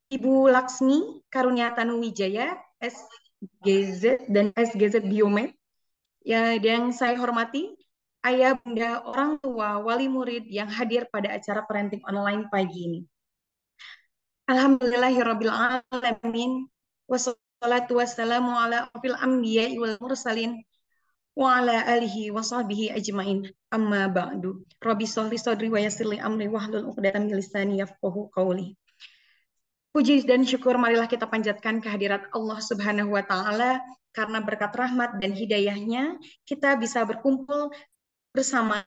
Ibu Laksmi Karunia Tanuwijaya, SGZ dan SGZ Biomed. Ya, yang saya hormati, ayah, bunda, orang tua, wali murid yang hadir pada acara parenting online pagi ini. Alhamdulillahirabbil alamin. Wassalatu wassalamu ala afil anbiya'i wal mursalin wa ala alihi wa sahbihi ajmain. Amma ba'du. Rabbi sholli sadri wa yassirli amri wahlul 'uqdatam min lisani yafqahu qawli. Puji dan syukur marilah kita panjatkan kehadirat Allah Subhanahu wa taala karena berkat rahmat dan hidayahnya kita bisa berkumpul bersama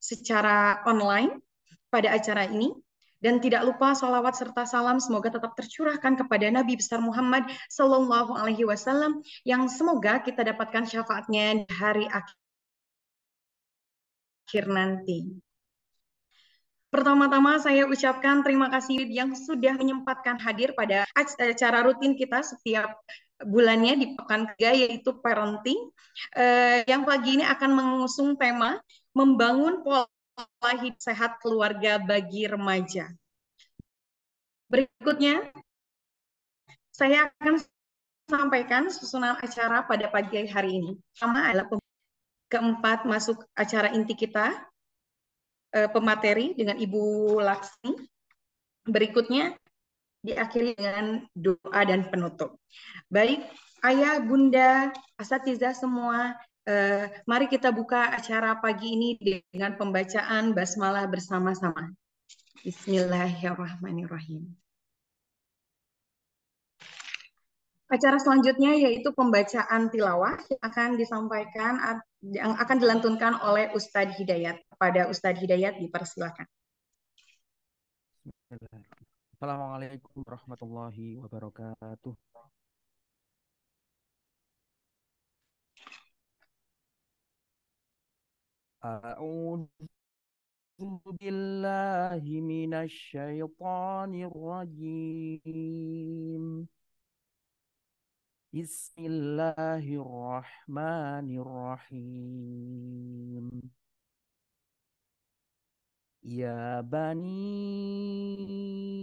secara online pada acara ini. Dan tidak lupa salawat serta salam semoga tetap tercurahkan kepada Nabi besar Muhammad Sallallahu Alaihi Wasallam yang semoga kita dapatkan syafaatnya di hari akhir nanti. Pertama-tama saya ucapkan terima kasih yang sudah menyempatkan hadir pada acara rutin kita setiap bulannya di pekan ketiga yaitu parenting. Yang pagi ini akan mengusung tema membangun pola hidup sehat keluarga bagi remaja. Berikutnya saya akan sampaikan susunan acara pada pagi hari ini. Pertama adalah keempat masuk acara inti kita, pemateri dengan Ibu Laksmi. Berikutnya diakhiri dengan doa dan penutup. Baik, ayah, bunda, asatidzah semua, mari kita buka acara pagi ini dengan pembacaan basmalah bersama-sama. Bismillahirrahmanirrahim. Acara selanjutnya yaitu pembacaan tilawah yang akan disampaikan, yang akan dilantunkan oleh Ustadz Hidayat. Kepada Ustadz Hidayat dipersilakan. Assalamualaikum warahmatullahi wabarakatuh. A'udzu billahi minasy syaithanir rajim. Bismillahirrahmanirrahim. Ya bani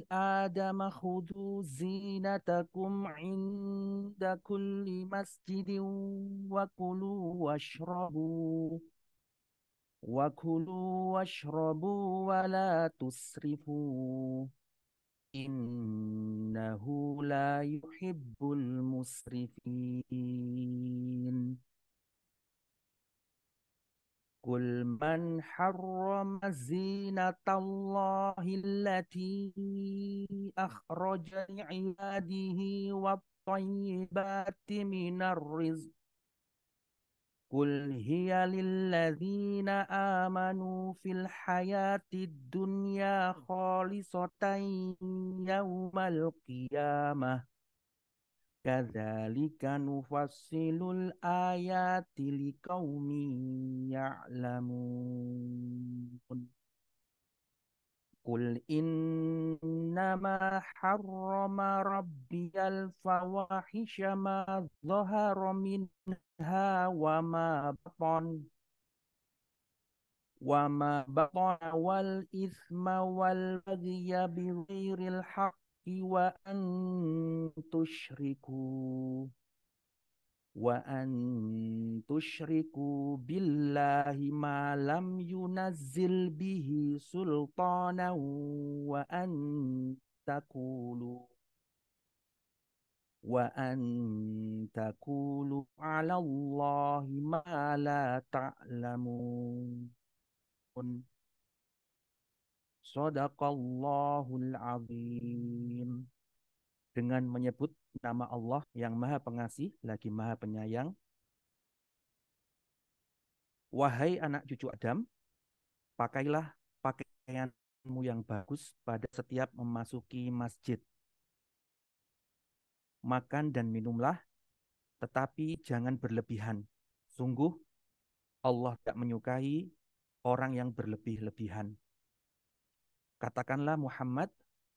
Adam khudhu zinatakum inda kulli masjidin wa kulu washrabu wa la tusrifu innahu la yuhibbul musrifin. Qul man harrama zinatallahi allati akhraja li'ibadihi wat-tayyibati minar rizq. Qul hiya lilladzina amanu fil hayatid dunya khalisatan yaumal qiyamah. Kadzalika nufassilul ayati liqaumin ya'lamun. Qul innama harrama rabbiyal fawahisha ma dhahara minha wa ma batana wal ithma wal baghya bighairil haqqi wa an tusyriku billahi ma lam yunazzil bihi sultana taqulu wa an taqulu 'ala Allahi ma la ta'lamun. Shadaqallahul azim. Dengan menyebut nama Allah yang Maha Pengasih lagi Maha Penyayang. Wahai anak cucu Adam, pakailah pakaianmu yang bagus pada setiap memasuki masjid. Makan dan minumlah, tetapi jangan berlebihan. Sungguh, Allah tidak menyukai orang yang berlebih-lebihan. Katakanlah Muhammad,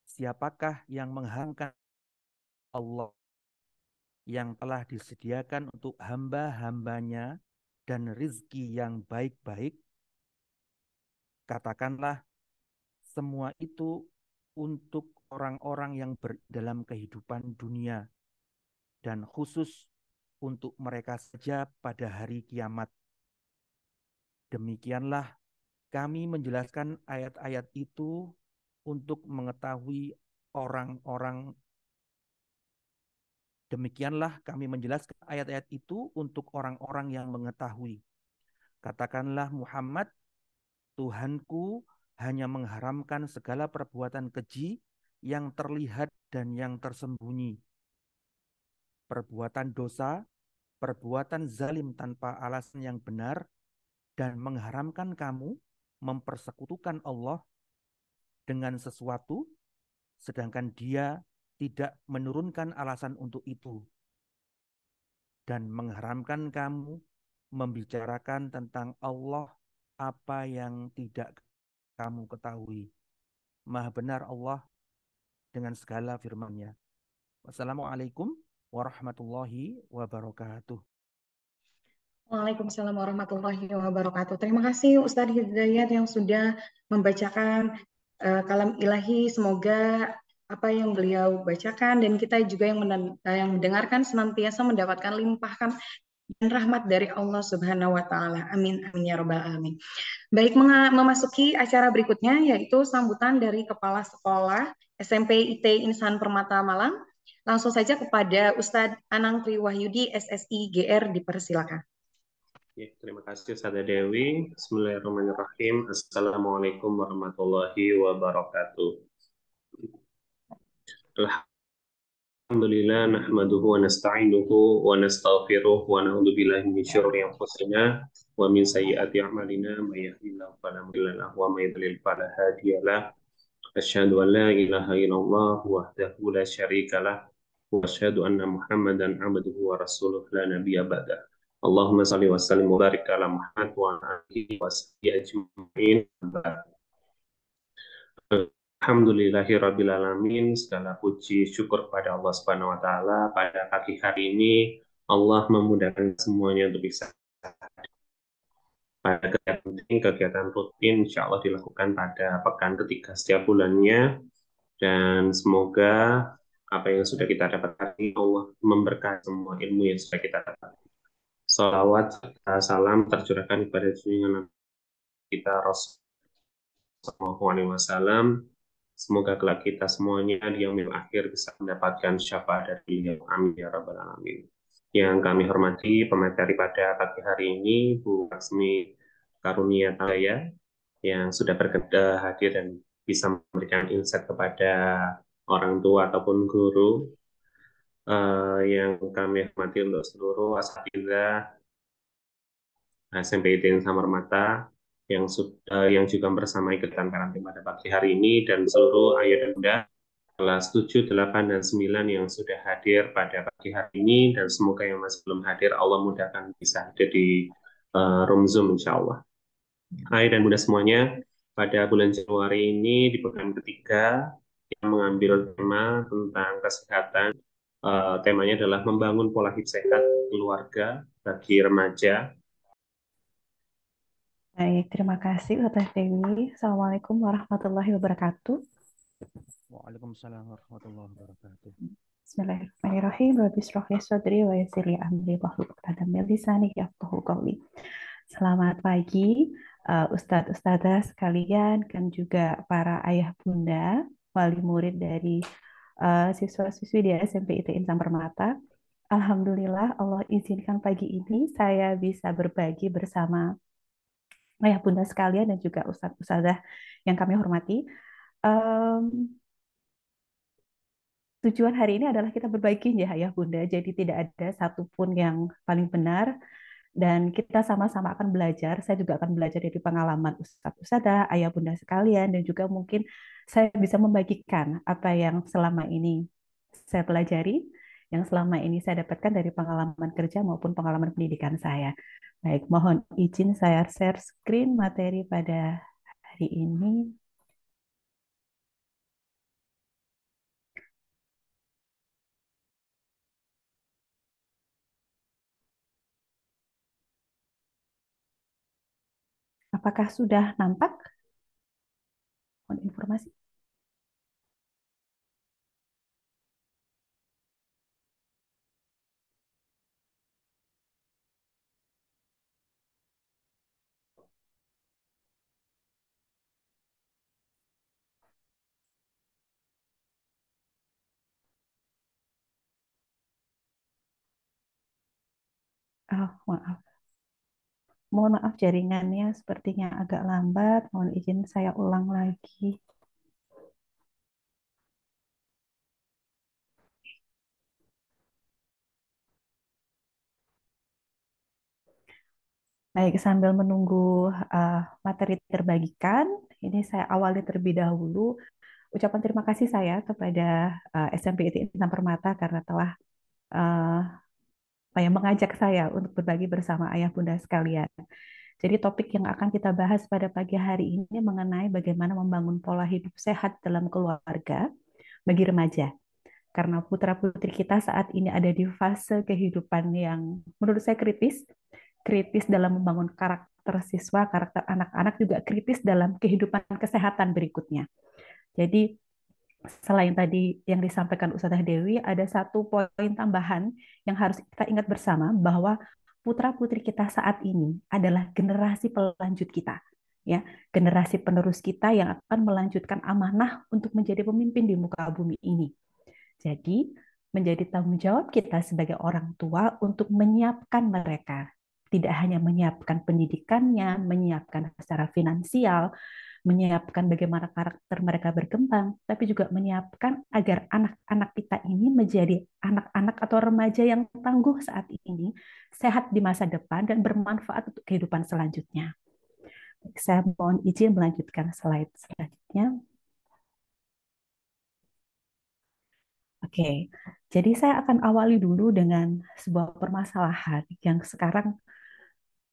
siapakah yang mengharapkan Allah yang telah disediakan untuk hamba-hambanya dan rizki yang baik-baik? Katakanlah, semua itu untuk orang-orang yang dalam kehidupan dunia dan khusus untuk mereka saja pada hari kiamat. Demikianlah kami menjelaskan ayat-ayat itu untuk mengetahui orang-orang Demikianlah kami menjelaskan ayat-ayat itu untuk orang-orang yang mengetahui. Katakanlah Muhammad, Tuhanku hanya mengharamkan segala perbuatan keji yang terlihat dan yang tersembunyi. Perbuatan dosa, perbuatan zalim tanpa alasan yang benar, dan mengharamkan kamu mempersekutukan Allah dengan sesuatu, sedangkan Dia tidak menurunkan alasan untuk itu, dan mengharamkan kamu membicarakan tentang Allah apa yang tidak kamu ketahui. Maha benar Allah dengan segala firman-Nya. Wassalamualaikum warahmatullahi wabarakatuh. Waalaikumsalam warahmatullahi wabarakatuh. Terima kasih Ustadz Hidayat yang sudah membacakan kalam ilahi. Semoga apa yang beliau bacakan dan kita juga yang mendengarkan senantiasa mendapatkan limpahkan dan rahmat dari Allah Subhanahu wa taala. Amin amin ya rabbal alamin. Baik, memasuki acara berikutnya yaitu sambutan dari Kepala Sekolah SMP IT Insan Permata Malang. Langsung saja kepada Ustadz Anang Triwahyudi SSI GR dipersilakan. Ya, terima kasih Ustazah Dewi. Bismillahirrahmanirrahim. Assalamualaikum warahmatullahi wabarakatuh. Alhamdulillah nahmaduhu wa nasta'inuhu wa nastaghfiruh wa na'udzu billahi min syururi anfusina wa min sayyiati a'malina may yahdihillahu fala mudilla lahu wa may yudlil fala hadiyalah. Asyhadu an la ilaha illallah wahdahu la syarikalah wa asyhadu anna Muhammadan 'abduhu wa rasuluh la nabiyya ba'da. Allahumma salli wa sallim wa barik ala Muhammad wa ala alihi wa sahbihi ajma'in. Alhamdulillahirabbil alamin. Segala puji syukur kepada Allah Subhanahu wa taala. Pada pagi hari ini Allah memudahkan semuanya untuk bisa pada kegiatan rutin insya Allah dilakukan pada pekan ketiga setiap bulannya, dan semoga apa yang sudah kita dapatkan Allah memberkati semua ilmu yang sudah kita dapat. Salawat serta salam tercurahkan kepada junjungan kita Rasulullah SAW. Semoga kelak kita semuanya di yaumil akhir bisa mendapatkan syafaat dari beliau. Amin ya rabbal alamin. Yang kami hormati pemateri pada pagi hari ini Bu Laksmi Karunia Talaya yang sudah hadir dan bisa memberikan insight kepada orang tua ataupun guru. Yang kami hormati untuk seluruh asatidzah SMP ITIN Samarmata yang juga bersama ikutan parenting pada pagi hari ini, dan seluruh ayah dan bunda kelas 7, 8, dan 9 yang sudah hadir pada pagi hari ini, dan semoga yang masih belum hadir Allah mudahkan bisa hadir di room Zoom insya Allah. Ayah dan bunda semuanya, pada bulan Januari ini di pekan ketiga yang mengambil tema tentang kesehatan. Temanya adalah membangun pola hidup sehat keluarga bagi remaja. Baik, terima kasih Ustaz Dewi. Assalamualaikum warahmatullahi wabarakatuh. Waalaikumsalam warahmatullahi wabarakatuh. Bismillahirrahmanirrahim. Rabbi shrah li sadri wa yassir li amri wahlul 'uqdatam min lisani yafqahu qawli. Selamat pagi Ustadz Ustadzah sekalian, dan juga para ayah bunda, wali murid dari siswa-siswi di SMP IT Insan Permata. Alhamdulillah Allah izinkan pagi ini saya bisa berbagi bersama ayah bunda sekalian dan juga Ustadz Ustadzah yang kami hormati. Tujuan hari ini adalah kita berbagi ya ayah bunda, jadi tidak ada satupun yang paling benar, dan kita sama-sama akan belajar. Saya juga akan belajar dari pengalaman Ustadz Ustadzah, ayah bunda sekalian, dan juga mungkin saya bisa membagikan apa yang selama ini saya pelajari, yang selama ini saya dapatkan dari pengalaman kerja maupun pengalaman pendidikan saya. Baik, mohon izin saya share screen materi pada hari ini. Apakah sudah nampak? Mohon informasi. Maaf. Mohon maaf jaringannya sepertinya agak lambat. Mohon izin saya ulang lagi. Baik, sambil menunggu materi terbagikan, ini saya awali terlebih dahulu. Ucapan terima kasih saya kepada SMP ITI Intan Permata karena telah uh, mengajak saya untuk berbagi bersama ayah bunda sekalian. Jadi topik yang akan kita bahas pada pagi hari ini mengenai bagaimana membangun pola hidup sehat dalam keluarga bagi remaja. Karena putra-putri kita saat ini ada di fase kehidupan yang menurut saya kritis dalam membangun karakter siswa, karakter anak-anak, juga kritis dalam kehidupan kesehatan berikutnya. Jadi selain tadi yang disampaikan Ustazah Dewi, ada satu poin tambahan yang harus kita ingat bersama, bahwa putra-putri kita saat ini adalah generasi pelanjut kita. Ya, generasi penerus kita yang akan melanjutkan amanah untuk menjadi pemimpin di muka bumi ini. Jadi, menjadi tanggung jawab kita sebagai orang tua untuk menyiapkan mereka. Tidak hanya menyiapkan pendidikannya, menyiapkan secara finansial, menyiapkan bagaimana karakter mereka berkembang, tapi juga menyiapkan agar anak-anak kita ini menjadi anak-anak atau remaja yang tangguh saat ini, sehat di masa depan, dan bermanfaat untuk kehidupan selanjutnya. Saya mohon izin melanjutkan slide selanjutnya. Oke, jadi saya akan awali dulu dengan sebuah permasalahan yang sekarang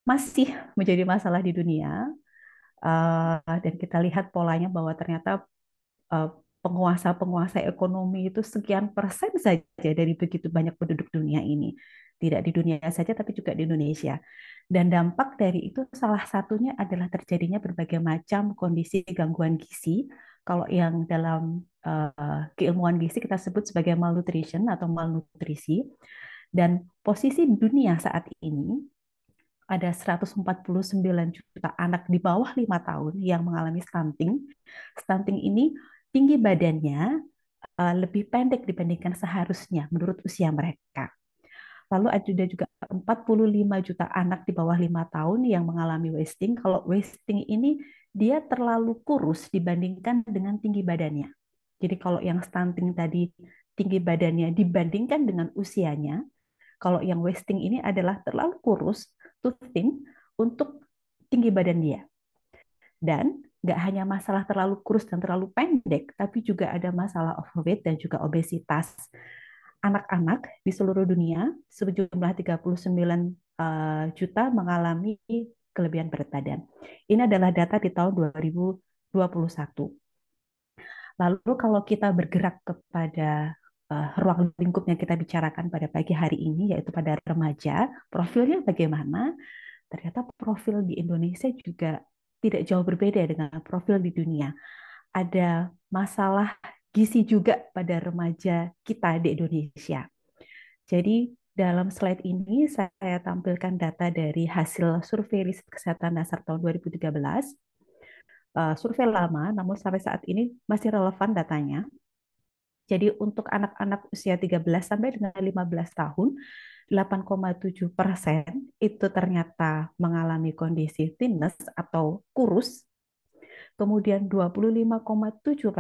masih menjadi masalah di dunia, dan kita lihat polanya bahwa ternyata eh, penguasa-penguasa ekonomi itu sekian persen saja dari begitu banyak penduduk dunia ini. Tidak di dunia saja, tapi juga di Indonesia. Dan dampak dari itu salah satunya adalah terjadinya berbagai macam kondisi gangguan gizi. Kalau yang dalam keilmuan gizi kita sebut sebagai malnutrition atau malnutrisi. Dan posisi dunia saat ini ada 149 juta anak di bawah 5 tahun yang mengalami stunting. Stunting ini tinggi badannya lebih pendek dibandingkan seharusnya menurut usia mereka. Lalu ada juga 45 juta anak di bawah 5 tahun yang mengalami wasting. Kalau wasting ini dia terlalu kurus dibandingkan dengan tinggi badannya. Jadi kalau yang stunting tadi tinggi badannya dibandingkan dengan usianya, kalau yang wasting ini adalah terlalu kurus, too thin, untuk tinggi badan dia. Dan nggak hanya masalah terlalu kurus dan terlalu pendek, tapi juga ada masalah overweight dan juga obesitas. Anak-anak di seluruh dunia sejumlah 39 juta mengalami kelebihan berat badan. Ini adalah data di tahun 2021. Lalu kalau kita bergerak kepada ruang lingkup yang kita bicarakan pada pagi hari ini, yaitu pada remaja, profilnya bagaimana? Ternyata profil di Indonesia juga tidak jauh berbeda dengan profil di dunia. Ada masalah gizi juga pada remaja kita di Indonesia. Jadi dalam slide ini saya tampilkan data dari hasil survei riset kesehatan dasar tahun 2013. Survei lama, namun sampai saat ini masih relevan datanya. Jadi untuk anak-anak usia 13 sampai dengan 15 tahun, 8,7% itu ternyata mengalami kondisi thinness atau kurus. Kemudian 25,7%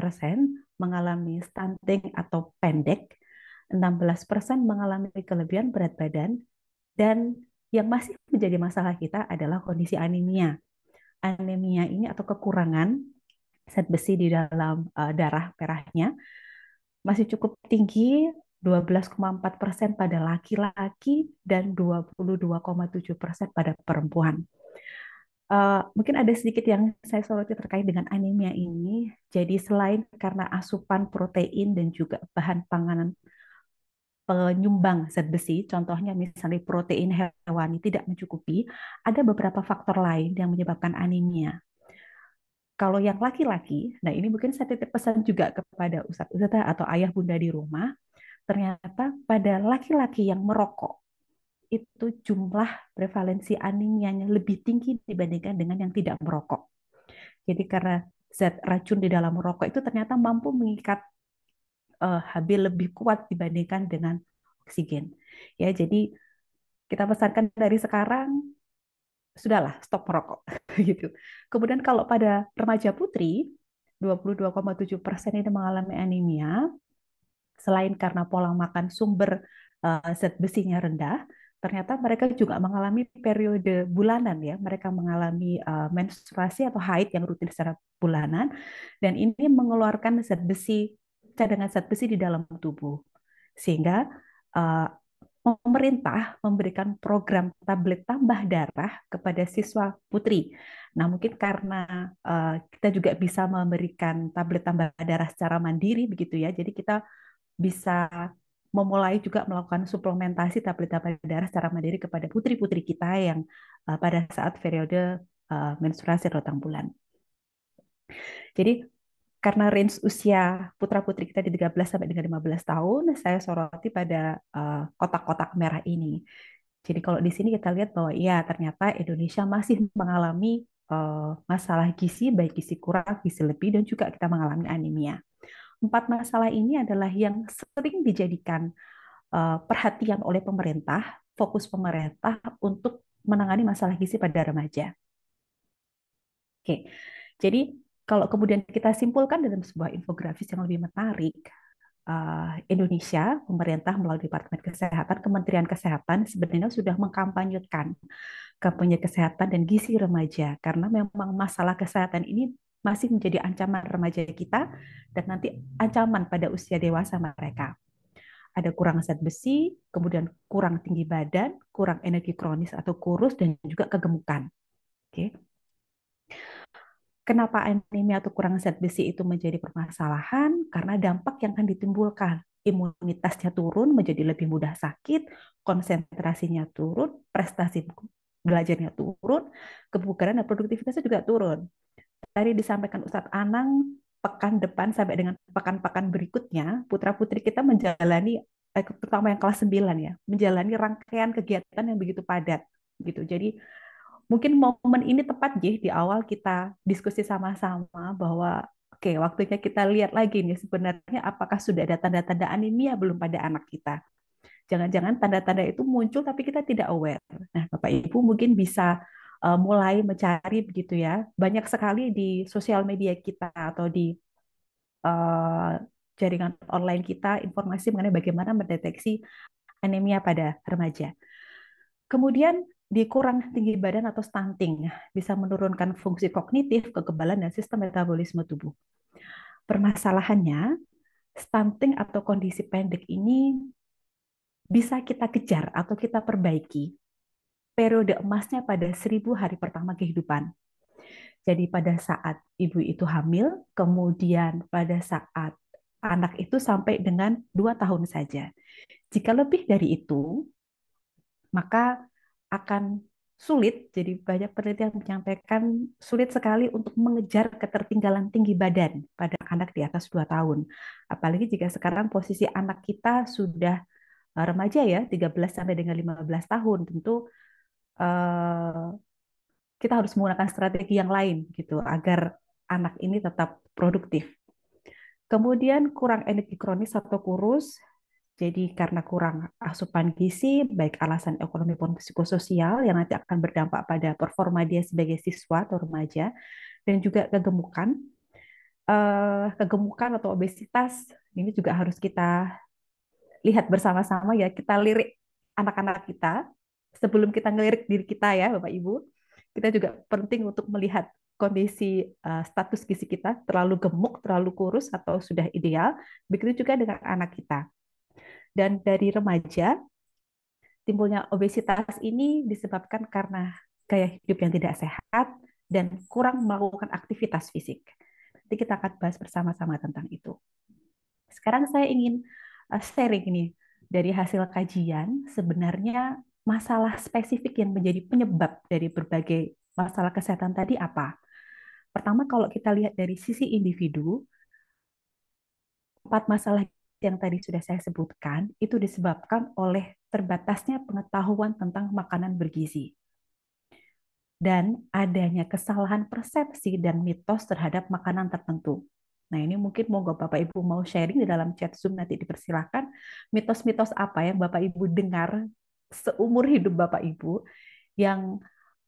mengalami stunting atau pendek. 16% mengalami kelebihan berat badan. Dan yang masih menjadi masalah kita adalah kondisi anemia. Anemia ini atau kekurangan zat besi di dalam darah merahnya masih cukup tinggi, 12,4% pada laki-laki dan 22,7% pada perempuan. Mungkin ada sedikit yang saya soroti terkait dengan anemia ini. Jadi selain karena asupan protein dan juga bahan panganan penyumbang zat besi, contohnya misalnya protein hewani tidak mencukupi, ada beberapa faktor lain yang menyebabkan anemia. Kalau yang laki-laki, nah ini mungkin saya titip pesan juga kepada ustadz-ustadzah atau ayah bunda di rumah, ternyata pada laki-laki yang merokok, itu jumlah prevalensi anemianya lebih tinggi dibandingkan dengan yang tidak merokok. Jadi karena zat racun di dalam merokok itu ternyata mampu mengikat Hb lebih kuat dibandingkan dengan oksigen. Ya, jadi Kita pesankan dari sekarang, sudahlah, stop merokok. Gitu. Kemudian kalau pada remaja putri, 22,7% ini mengalami anemia, selain karena pola makan sumber zat besinya rendah, ternyata mereka juga mengalami periode bulanan ya, mereka mengalami menstruasi atau haid yang rutin secara bulanan, dan ini mengeluarkan zat besi, cadangan zat besi di dalam tubuh, sehingga uh, pemerintah memberikan program tablet tambah darah kepada siswa putri. Nah, mungkin karena kita juga bisa memberikan tablet tambah darah secara mandiri begitu ya. Jadi kita bisa memulai juga melakukan suplementasi tablet-tablet darah secara mandiri kepada putri-putri kita yang pada saat periode menstruasi atau datang bulan. Jadi karena range usia putra-putri kita di 13 sampai dengan 15 tahun, saya soroti pada kotak-kotak merah ini. Jadi kalau di sini kita lihat bahwa ya ternyata Indonesia masih mengalami masalah gizi, baik gizi kurang, gizi lebih, dan juga kita mengalami anemia. 4 masalah ini adalah yang sering dijadikan perhatian oleh pemerintah, fokus pemerintah untuk menangani masalah gizi pada remaja. Oke, jadi kalau kemudian kita simpulkan dalam sebuah infografis yang lebih menarik, Indonesia, pemerintah melalui Departemen Kesehatan, Kementerian Kesehatan sebenarnya sudah mengkampanyekan kampanye kesehatan dan gizi remaja karena memang masalah kesehatan ini masih menjadi ancaman remaja kita dan nanti ancaman pada usia dewasa mereka. Ada kurang zat besi, kemudian kurang tinggi badan, kurang energi kronis atau kurus, dan juga kegemukan. Oke. Kenapa anemia atau kurang zat besi itu menjadi permasalahan? Karena dampak yang akan ditimbulkan. Imunitasnya turun, menjadi lebih mudah sakit, konsentrasinya turun, prestasi belajarnya turun, kebugaran dan produktivitasnya juga turun. Tadi disampaikan Ustadz Anang, pekan depan sampai dengan pekan-pekan berikutnya, putra-putri kita menjalani, terutama yang kelas 9 ya, menjalani rangkaian kegiatan yang begitu padat. Gitu. Jadi mungkin momen ini tepat di awal kita diskusi sama-sama bahwa oke, waktunya kita lihat lagi nih sebenarnya apakah sudah ada tanda-tanda anemia belum pada anak kita. Jangan-jangan tanda-tanda itu muncul tapi kita tidak aware. Nah, Bapak Ibu mungkin bisa mulai mencari begitu ya. Banyak sekali di sosial media kita atau di uh, jaringan online kita informasi mengenai bagaimana mendeteksi anemia pada remaja. Kemudian di kurang tinggi badan atau stunting bisa menurunkan fungsi kognitif, kekebalan, dan sistem metabolisme tubuh. Permasalahannya, stunting atau kondisi pendek ini bisa kita kejar atau kita perbaiki. Periode emasnya pada 1000 hari pertama kehidupan. Jadi pada saat ibu itu hamil, kemudian pada saat anak itu sampai dengan 2 tahun saja. Jika lebih dari itu, maka akan sulit, jadi banyak penelitian menyampaikan sulit sekali untuk mengejar ketertinggalan tinggi badan pada anak di atas 2 tahun. Apalagi jika sekarang posisi anak kita sudah remaja ya, 13 sampai dengan 15 tahun, tentu kita harus menggunakan strategi yang lain gitu agar anak ini tetap produktif. Kemudian kurang energi kronis atau kurus, jadi karena kurang asupan gizi, baik alasan ekonomi maupun psikososial yang nanti akan berdampak pada performa dia sebagai siswa atau remaja, dan juga kegemukan. Kegemukan atau obesitas ini juga harus kita lihat bersama-sama ya, kita lirik anak-anak kita sebelum kita ngelirik diri kita ya Bapak Ibu. Kita juga penting untuk melihat kondisi status gizi kita, terlalu gemuk, terlalu kurus, atau sudah ideal. Begitu juga dengan anak kita. Dan dari remaja, timbulnya obesitas ini disebabkan karena gaya hidup yang tidak sehat dan kurang melakukan aktivitas fisik. Nanti kita akan bahas bersama-sama tentang itu. Sekarang saya ingin sharing ini dari hasil kajian, sebenarnya masalah spesifik yang menjadi penyebab dari berbagai masalah kesehatan tadi apa? Pertama, kalau kita lihat dari sisi individu, 4 masalah yang tadi sudah saya sebutkan itu disebabkan oleh terbatasnya pengetahuan tentang makanan bergizi dan adanya kesalahan persepsi dan mitos terhadap makanan tertentu. Nah, ini mungkin monggo Bapak Ibu mau sharing di dalam chat Zoom, nanti dipersilakan mitos-mitos apa yang Bapak Ibu dengar seumur hidup Bapak Ibu yang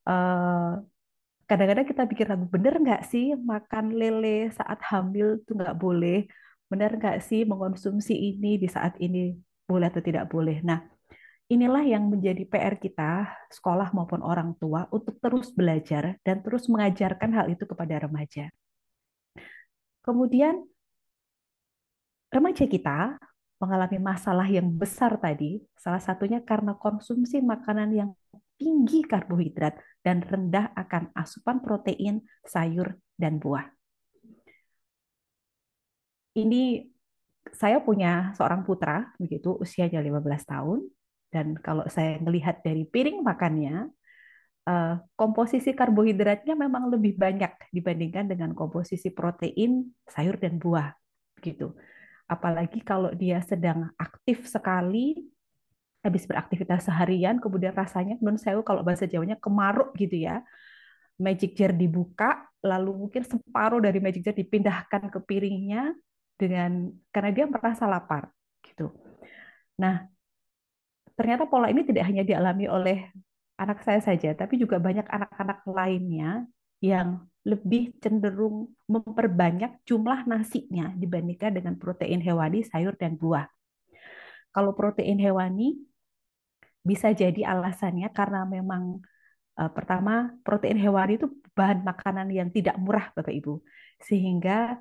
eh, kadang-kadang kita pikir ragu, bener nggak sih makan lele saat hamil itu nggak boleh? Bener nggak sih mengonsumsi ini di saat ini boleh atau tidak boleh? Nah, inilah yang menjadi PR kita, sekolah maupun orang tua, untuk terus belajar dan terus mengajarkan hal itu kepada remaja. Kemudian remaja kita mengalami masalah yang besar tadi, salah satunya karena konsumsi makanan yang tinggi karbohidrat dan rendah akan asupan protein, sayur, dan buah. Ini saya punya seorang putra, begitu usianya 15 tahun, dan kalau saya melihat dari piring makannya, komposisi karbohidratnya memang lebih banyak dibandingkan dengan komposisi protein, sayur, dan buah. Begitu. Apalagi kalau dia sedang aktif sekali, habis beraktivitas seharian, kemudian rasanya, menurut saya kalau bahasa Jawanya kemaruk gitu ya, magic jar dibuka, lalu mungkin separuh dari magic jar dipindahkan ke piringnya karena dia merasa lapar gitu. Nah, ternyata pola ini tidak hanya dialami oleh anak saya saja, tapi juga banyak anak-anak lainnya yang lebih cenderung memperbanyak jumlah nasinya dibandingkan dengan protein hewani, sayur, dan buah. Kalau protein hewani bisa jadi alasannya karena memang pertama, protein hewani itu bahan makanan yang tidak murah, Bapak Ibu. Sehingga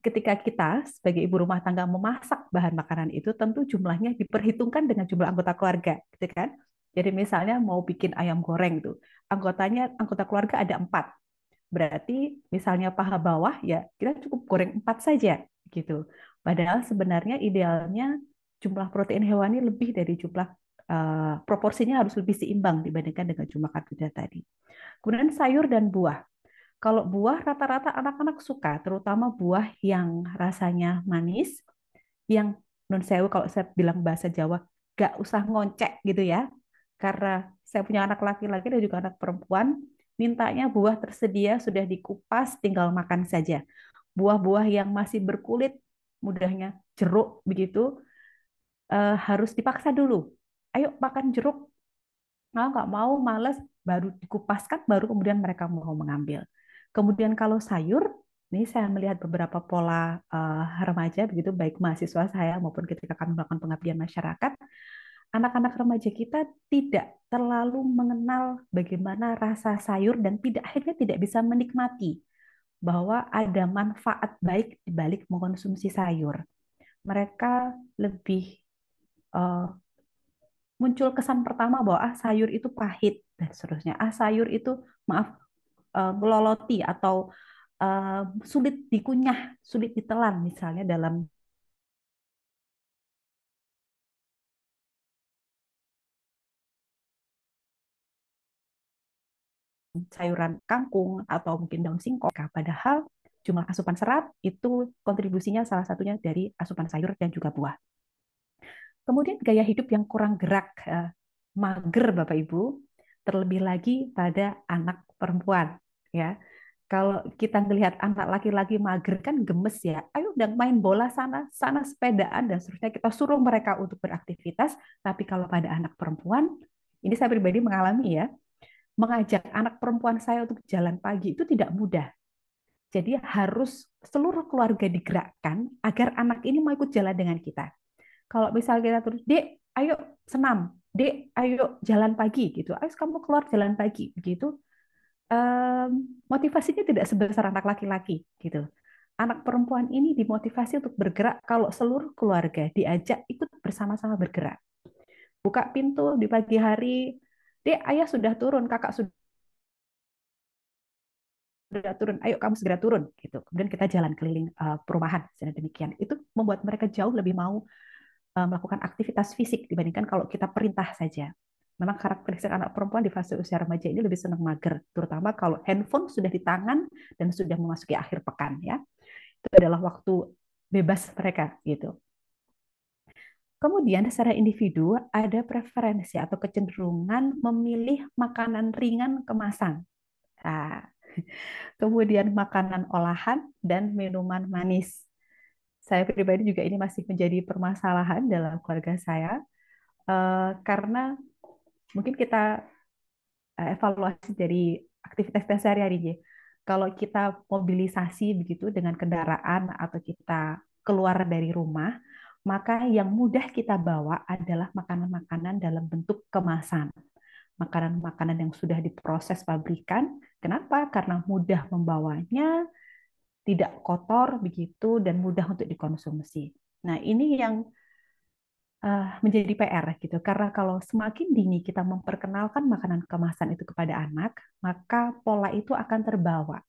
ketika kita sebagai ibu rumah tangga memasak bahan makanan itu, tentu jumlahnya diperhitungkan dengan jumlah anggota keluarga, gitu kan? Jadi misalnya mau bikin ayam goreng tuh, anggota keluarga ada 4. Berarti misalnya paha bawah ya kita cukup goreng 4 saja, gitu. Padahal sebenarnya idealnya jumlah protein hewani lebih dari jumlah proporsinya harus lebih seimbang dibandingkan dengan jumlah karbohidrat tadi. Kemudian sayur dan buah. Kalau buah rata-rata anak-anak suka, terutama buah yang rasanya manis, yang non sewu kalau saya bilang bahasa Jawa, gak usah ngoncek gitu ya. Karena saya punya anak laki-laki dan juga anak perempuan, mintanya buah tersedia sudah dikupas, tinggal makan saja. Buah-buah yang masih berkulit, mudahnya jeruk begitu, harus dipaksa dulu. Ayo makan jeruk, nggak mau, males, baru dikupaskan, baru kemudian mereka mau mengambil. Kemudian kalau sayur, ini saya melihat beberapa pola remaja, begitu baik mahasiswa saya maupun ketika kami melakukan pengabdian masyarakat, anak-anak remaja kita tidak terlalu mengenal bagaimana rasa sayur dan akhirnya tidak bisa menikmati bahwa ada manfaat baik di balik mengkonsumsi sayur. Mereka lebih eh, muncul kesan pertama bahwa sayur itu pahit dan seterusnya. Sayur itu maaf ngeloloti atau eh, sulit dikunyah, sulit ditelan misalnya dalam sayuran kangkung atau mungkin daun singkong. Padahal jumlah asupan serat itu kontribusinya salah satunya dari asupan sayur dan juga buah. Kemudian gaya hidup yang kurang gerak, mager Bapak Ibu, terlebih lagi pada anak perempuan ya. Kalau kita melihat anak laki-laki mager kan gemes ya. Ayo udah main bola sana, sana sepedaan dan seterusnya kita suruh mereka untuk beraktivitas. Tapi kalau pada anak perempuan, ini saya pribadi mengalami ya, mengajak anak perempuan saya untuk jalan pagi itu tidak mudah. Jadi harus seluruh keluarga digerakkan agar anak ini mau ikut jalan dengan kita. Kalau misal kita terus, Dek, ayo senam, Dek, ayo jalan pagi gitu. Ayo kamu keluar jalan pagi begitu. Motivasinya tidak sebesar anak laki-laki gitu. Anak perempuan ini dimotivasi untuk bergerak kalau seluruh keluarga diajak ikut bersama-sama bergerak. Buka pintu di pagi hari, Dek, ayah sudah turun, kakak sudah turun, ayo kamu segera turun gitu. Kemudian kita jalan keliling perumahan, demikian. Itu membuat mereka jauh lebih mau melakukan aktivitas fisik dibandingkan kalau kita perintah saja. Memang karakteristik anak perempuan di fase usia remaja ini lebih senang mager, terutama kalau handphone sudah di tangan dan sudah memasuki akhir pekan ya. Itu adalah waktu bebas mereka gitu. Kemudian secara individu ada preferensi atau kecenderungan memilih makanan ringan kemasan. Nah, kemudian makanan olahan dan minuman manis. Saya pribadi juga ini masih menjadi permasalahan dalam keluarga saya karena mungkin kita evaluasi dari aktivitas kita sehari-hari ya. Kalau kita mobilisasi begitu dengan kendaraan atau kita keluar dari rumah, maka yang mudah kita bawa adalah makanan-makanan dalam bentuk kemasan. Makanan-makanan yang sudah diproses pabrikan. Kenapa? Karena mudah membawanya, tidak kotor begitu dan mudah untuk dikonsumsi. Nah, ini yang menjadi PR gitu. Karena kalau semakin dini kita memperkenalkan makanan kemasan itu kepada anak, maka pola itu akan terbawa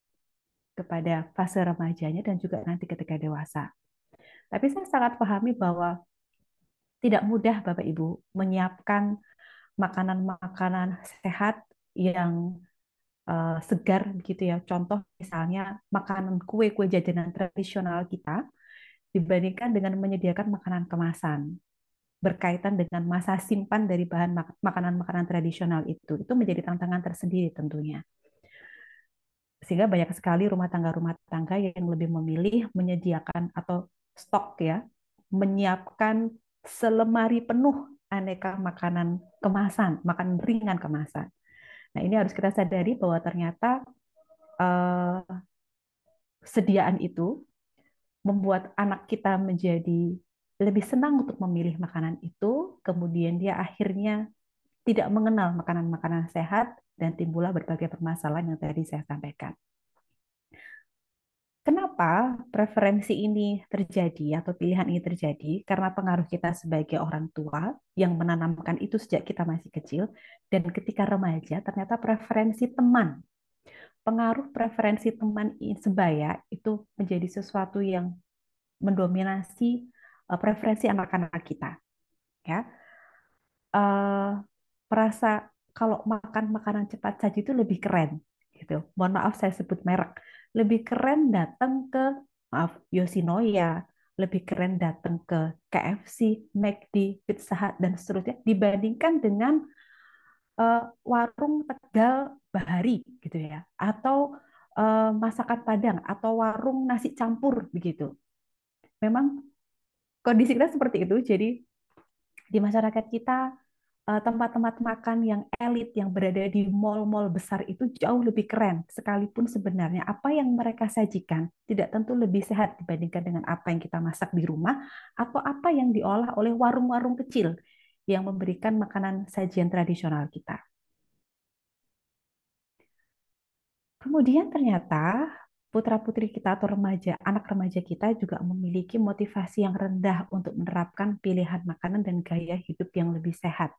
kepada fase remajanya dan juga nanti ketika dewasa. Tapi saya sangat pahami bahwa tidak mudah Bapak Ibu menyiapkan makanan-makanan sehat yang segar begitu ya. Contoh misalnya makanan kue-kue jajanan tradisional kita dibandingkan dengan menyediakan makanan kemasan berkaitan dengan masa simpan dari bahan makanan-makanan tradisional itu menjadi tantangan tersendiri tentunya. Sehingga banyak sekali rumah tangga yang lebih memilih menyediakan atau stok ya, menyiapkan selemari penuh aneka makanan kemasan, makanan ringan kemasan. Nah, ini harus kita sadari bahwa ternyata sediaan itu membuat anak kita menjadi lebih senang untuk memilih makanan itu, kemudian dia akhirnya tidak mengenal makanan-makanan sehat dan timbullah berbagai permasalahan yang tadi saya sampaikan. Kenapa preferensi ini terjadi atau pilihan ini terjadi? Karena pengaruh kita sebagai orang tua yang menanamkan itu sejak kita masih kecil dan ketika remaja ternyata preferensi teman, pengaruh preferensi teman sebaya itu menjadi sesuatu yang mendominasi preferensi anak-anak kita. Ya, merasa kalau makan makanan cepat saji itu lebih keren gitu. Mohon maaf saya sebut merek. Lebih keren datang ke maaf Yoshinoya, lebih keren datang ke KFC, McD, Pizza Hut dan seterusnya dibandingkan dengan warung Tegal Bahari gitu ya, atau masakan Padang atau warung nasi campur begitu. Memang kondisi kita seperti itu. Jadi di masyarakat kita tempat-tempat makan yang elit yang berada di mal-mal besar itu jauh lebih keren, sekalipun sebenarnya apa yang mereka sajikan tidak tentu lebih sehat dibandingkan dengan apa yang kita masak di rumah atau apa yang diolah oleh warung-warung kecil yang memberikan makanan sajian tradisional kita. Kemudian ternyata putra-putri kita atau remaja, anak remaja kita juga memiliki motivasi yang rendah untuk menerapkan pilihan makanan dan gaya hidup yang lebih sehat.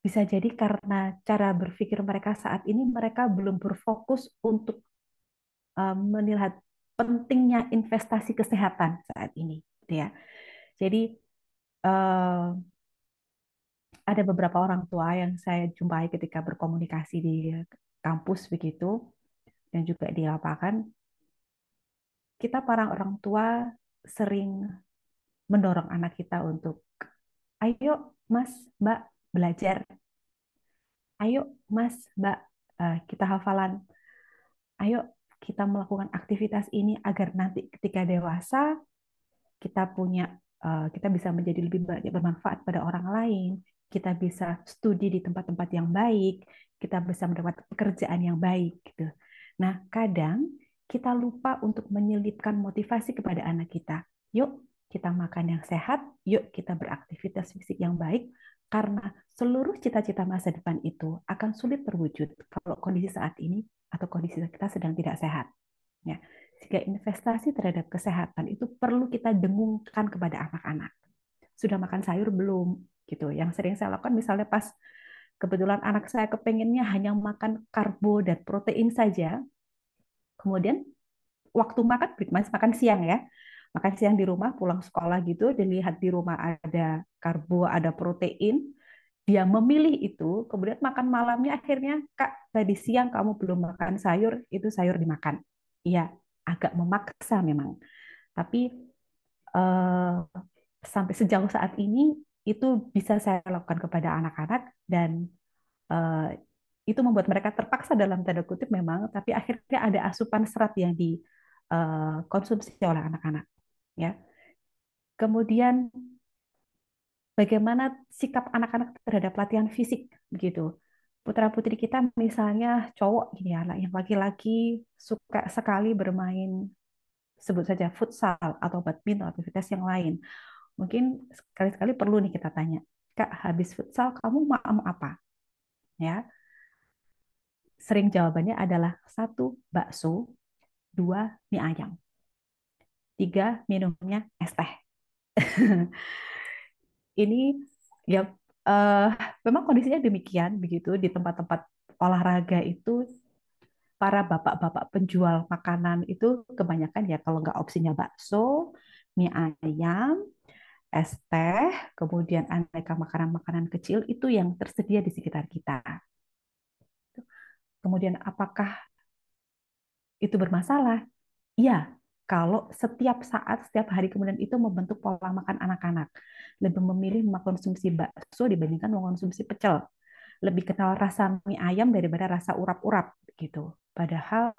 Bisa jadi karena cara berpikir mereka saat ini mereka belum berfokus untuk melihat pentingnya investasi kesehatan saat ini, gitu ya. Jadi ada beberapa orang tua yang saya jumpai ketika berkomunikasi di kampus begitu dan juga di lapangan, kita para orang tua sering mendorong anak kita untuk, ayo Mas, Mbak belajar, ayo Mas, Mbak kita hafalan, ayo kita melakukan aktivitas ini agar nanti ketika dewasa kita punya kita bisa menjadi lebih banyak bermanfaat pada orang lain, kita bisa studi di tempat-tempat yang baik, kita bisa mendapat pekerjaan yang baik gitu. Nah, kadang kita lupa untuk menyelipkan motivasi kepada anak kita. Yuk kita makan yang sehat, yuk kita beraktivitas fisik yang baik, karena seluruh cita-cita masa depan itu akan sulit terwujud kalau kondisi saat ini atau kondisi kita sedang tidak sehat. Ya. Sehingga investasi terhadap kesehatan itu perlu kita dengungkan kepada anak-anak. Sudah makan sayur belum? Gitu. Yang sering saya lakukan misalnya pas kebetulan anak saya kepengennya hanya makan karbo dan protein saja, kemudian waktu makan, makan siang ya, makan siang di rumah, pulang sekolah gitu, dilihat di rumah ada karbo, ada protein, dia memilih itu, kemudian makan malamnya akhirnya, Kak, tadi siang kamu belum makan sayur, itu sayur dimakan. Iya, agak memaksa memang. Tapi sampai sejauh saat ini, itu bisa saya lakukan kepada anak-anak, dan itu membuat mereka terpaksa dalam tanda kutip memang, tapi akhirnya ada asupan serat yang dikonsumsi oleh anak-anak. Ya. Kemudian bagaimana sikap anak-anak terhadap latihan fisik begitu. Putra-putri kita misalnya cowok gini ya, yang laki-laki suka sekali bermain sebut saja futsal atau badminton atau aktivitas yang lain. Mungkin sekali-sekali perlu nih kita tanya, Kak, habis futsal kamu mau apa? Ya, sering jawabannya adalah satu bakso, dua mie ayam, tiga minumnya es teh. Ini ya eh, memang kondisinya demikian begitu di tempat-tempat olahraga itu para bapak-bapak penjual makanan itu kebanyakan ya kalau nggak opsinya bakso, mie ayam, es teh, kemudian aneka makanan-makanan kecil itu yang tersedia di sekitar kita. Kemudian apakah itu bermasalah? Iya, kalau setiap saat, setiap hari kemudian itu membentuk pola makan anak-anak. Lebih memilih mengkonsumsi bakso dibandingkan mengkonsumsi pecel. Lebih kenal rasa mie ayam daripada rasa urap-urap gitu. Padahal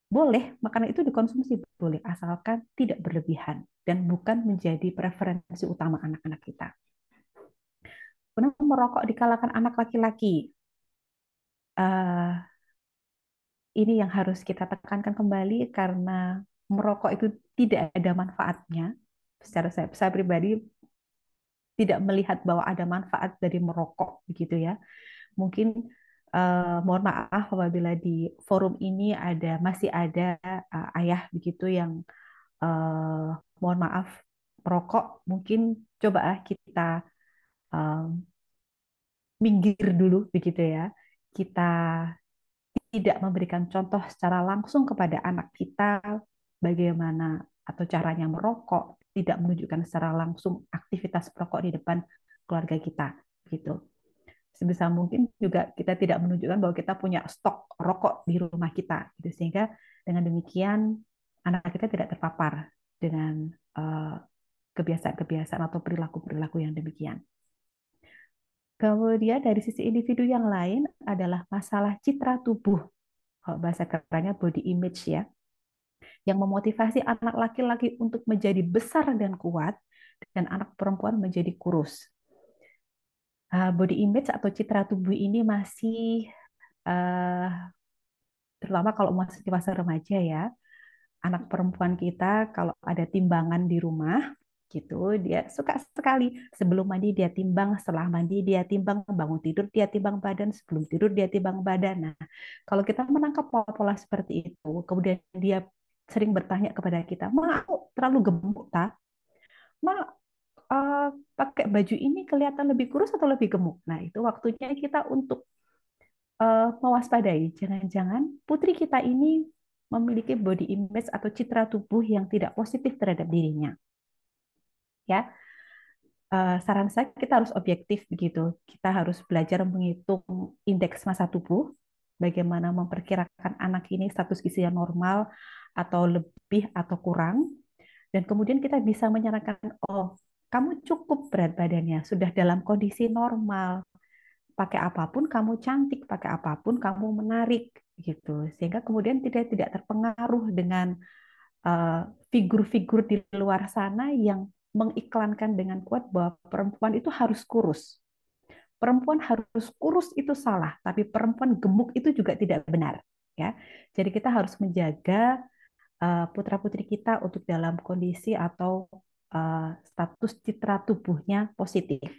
boleh, makanan itu dikonsumsi boleh, asalkan tidak berlebihan dan bukan menjadi preferensi utama anak-anak kita. Kemudian merokok di kalangan anak laki-laki. Eh, ini yang harus kita tekankan kembali karena merokok itu tidak ada manfaatnya. Secara saya pribadi tidak melihat bahwa ada manfaat dari merokok begitu ya. Mungkin mohon maaf apabila di forum ini masih ada ayah begitu yang mohon maaf merokok, mungkin coba kita eh, minggir dulu begitu ya. Kita tidak memberikan contoh secara langsung kepada anak kita bagaimana atau caranya merokok, tidak menunjukkan secara langsung aktivitas merokok di depan keluarga kita gitu. Sebisa mungkin juga kita tidak menunjukkan bahwa kita punya stok rokok di rumah kita gitu, sehingga dengan demikian anak kita tidak terpapar dengan kebiasaan-kebiasaan atau perilaku-perilaku yang demikian. Kemudian dari sisi individu yang lain adalah masalah citra tubuh, bahasa kerennya body image ya, yang memotivasi anak laki-laki untuk menjadi besar dan kuat dan anak perempuan menjadi kurus. Body image atau citra tubuh ini masih terutama kalau masih di masa remaja ya, anak perempuan kita kalau ada timbangan di rumah gitu, dia suka sekali sebelum mandi dia timbang, setelah mandi dia timbang, bangun tidur dia timbang badan, sebelum tidur dia timbang badan. Nah, kalau kita menangkap pola-pola seperti itu, kemudian dia sering bertanya kepada kita, "Ma, aku terlalu gemuk tak? Ma, eh, pakai baju ini kelihatan lebih kurus atau lebih gemuk?" Nah, itu waktunya kita untuk mewaspadai. Jangan-jangan putri kita ini memiliki body image atau citra tubuh yang tidak positif terhadap dirinya. Ya, saran saya kita harus objektif begitu. Kita harus belajar menghitung indeks massa tubuh, bagaimana memperkirakan anak ini status gizinya normal atau lebih atau kurang, dan kemudian kita bisa menyarankan, oh, kamu cukup berat badannya, sudah dalam kondisi normal, pakai apapun kamu cantik, pakai apapun kamu menarik gitu. Sehingga kemudian tidak terpengaruh dengan figur-figur di luar sana yang mengiklankan dengan kuat bahwa perempuan itu harus kurus. Perempuan harus kurus itu salah, tapi perempuan gemuk itu juga tidak benar, ya. Jadi kita harus menjaga putra-putri kita untuk dalam kondisi atau status citra tubuhnya positif.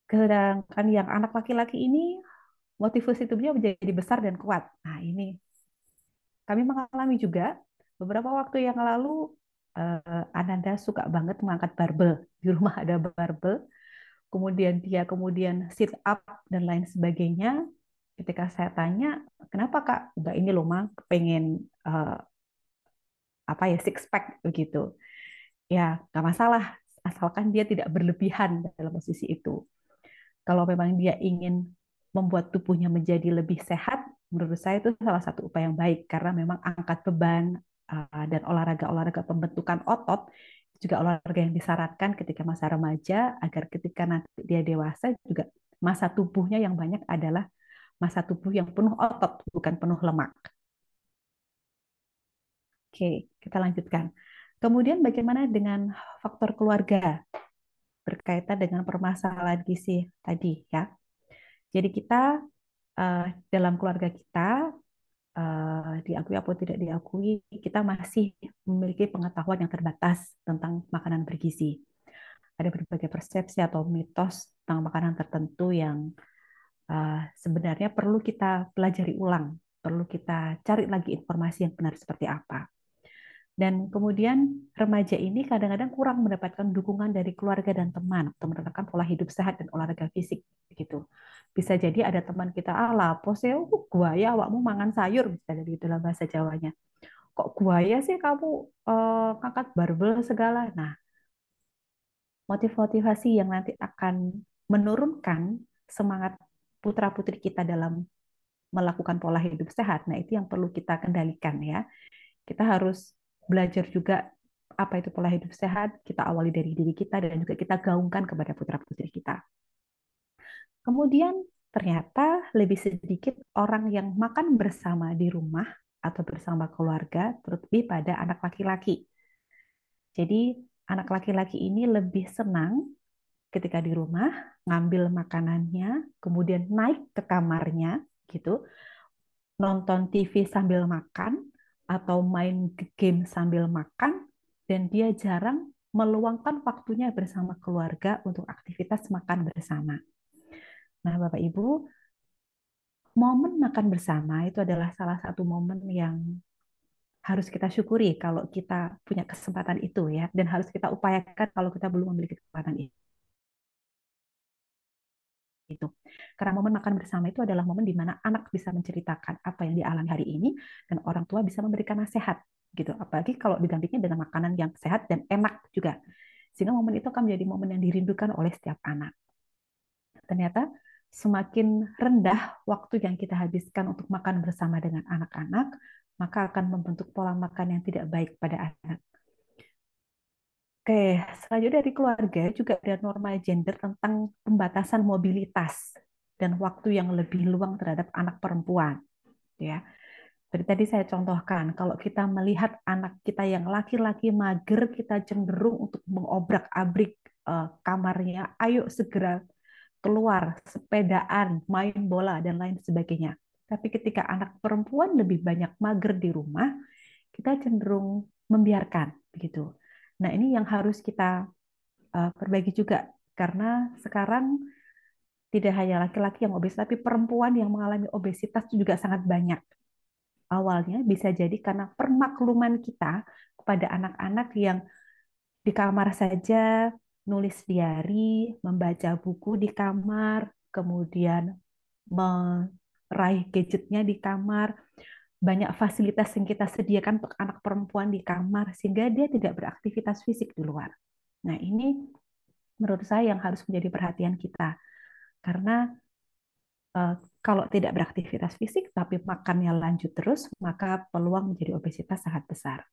Sedangkan yang anak laki-laki ini motivasi tubuhnya menjadi besar dan kuat. Nah, ini kami mengalami juga beberapa waktu yang lalu Ananda suka banget mengangkat barbel. Di rumah ada barbel, kemudian dia sit up dan lain sebagainya. Ketika saya tanya, kenapa Kak? Udah ini loh, Mang, pengen apa ya six pack begitu. Ya, nggak masalah, asalkan dia tidak berlebihan dalam posisi itu. Kalau memang dia ingin membuat tubuhnya menjadi lebih sehat, menurut saya itu salah satu upaya yang baik karena memang angkat beban dan olahraga-olahraga pembentukan otot juga olahraga yang disarankan ketika masa remaja agar ketika nanti dia dewasa juga masa tubuhnya yang banyak adalah masa tubuh yang penuh otot, bukan penuh lemak. Oke, kita lanjutkan. Kemudian bagaimana dengan faktor keluarga? berkaitan dengan permasalahan gizi tadi ya. Jadi kita dalam keluarga kita diakui atau tidak diakui, kita masih memiliki pengetahuan yang terbatas tentang makanan bergizi. Ada berbagai persepsi atau mitos tentang makanan tertentu yang sebenarnya perlu kita pelajari ulang, perlu kita cari lagi informasi yang benar seperti apa. Dan kemudian remaja ini kadang-kadang kurang mendapatkan dukungan dari keluarga dan teman untuk menerapkan pola hidup sehat dan olahraga fisik gitu. Bisa jadi ada teman kita, ala poseo gua ya awakmu mangan sayur, bisa dari dalam bahasa Jawanya. Kok gua ya sih kamu ngangkat barbel segala. Nah, motivasi yang nanti akan menurunkan semangat putra-putri kita dalam melakukan pola hidup sehat. Nah, itu yang perlu kita kendalikan ya. Kita harus belajar juga apa itu pola hidup sehat, kita awali dari diri kita dan juga kita gaungkan kepada putra-putri kita. Kemudian ternyata lebih sedikit orang yang makan bersama di rumah atau bersama keluarga, terlebih pada anak laki-laki. Jadi anak laki-laki ini lebih senang ketika di rumah ngambil makanannya, kemudian naik ke kamarnya gitu, nonton TV sambil makan atau main game sambil makan, dan dia jarang meluangkan waktunya bersama keluarga untuk aktivitas makan bersama. Nah, Bapak Ibu, momen makan bersama itu adalah salah satu momen yang harus kita syukuri kalau kita punya kesempatan itu ya, dan harus kita upayakan kalau kita belum memiliki kesempatan itu. Karena momen makan bersama itu adalah momen di mana anak bisa menceritakan apa yang dialami hari ini dan orang tua bisa memberikan nasihat gitu. Apalagi kalau didampingi dengan makanan yang sehat dan enak juga. Sehingga momen itu akan menjadi momen yang dirindukan oleh setiap anak. Ternyata semakin rendah waktu yang kita habiskan untuk makan bersama dengan anak-anak, maka akan membentuk pola makan yang tidak baik pada anak. Oke, selanjutnya dari keluarga juga ada norma gender tentang pembatasan mobilitas dan waktu yang lebih luang terhadap anak perempuan. Ya, seperti tadi saya contohkan, kalau kita melihat anak kita yang laki-laki mager, kita cenderung untuk mengobrak-abrik kamarnya, ayo segera keluar, sepedaan, main bola, dan lain sebagainya. Tapi ketika anak perempuan lebih banyak mager di rumah, kita cenderung membiarkan begitu. Nah, ini yang harus kita perbaiki juga karena sekarang tidak hanya laki-laki yang obes, tapi perempuan yang mengalami obesitas juga sangat banyak. Awalnya bisa jadi karena permakluman kita kepada anak-anak yang di kamar saja nulis diary, membaca buku di kamar, kemudian meraih gadgetnya di kamar, banyak fasilitas yang kita sediakan untuk anak perempuan di kamar, sehingga dia tidak beraktivitas fisik di luar. Nah, ini menurut saya yang harus menjadi perhatian kita. Karena kalau tidak beraktivitas fisik, tapi makannya lanjut terus, maka peluang menjadi obesitas sangat besar.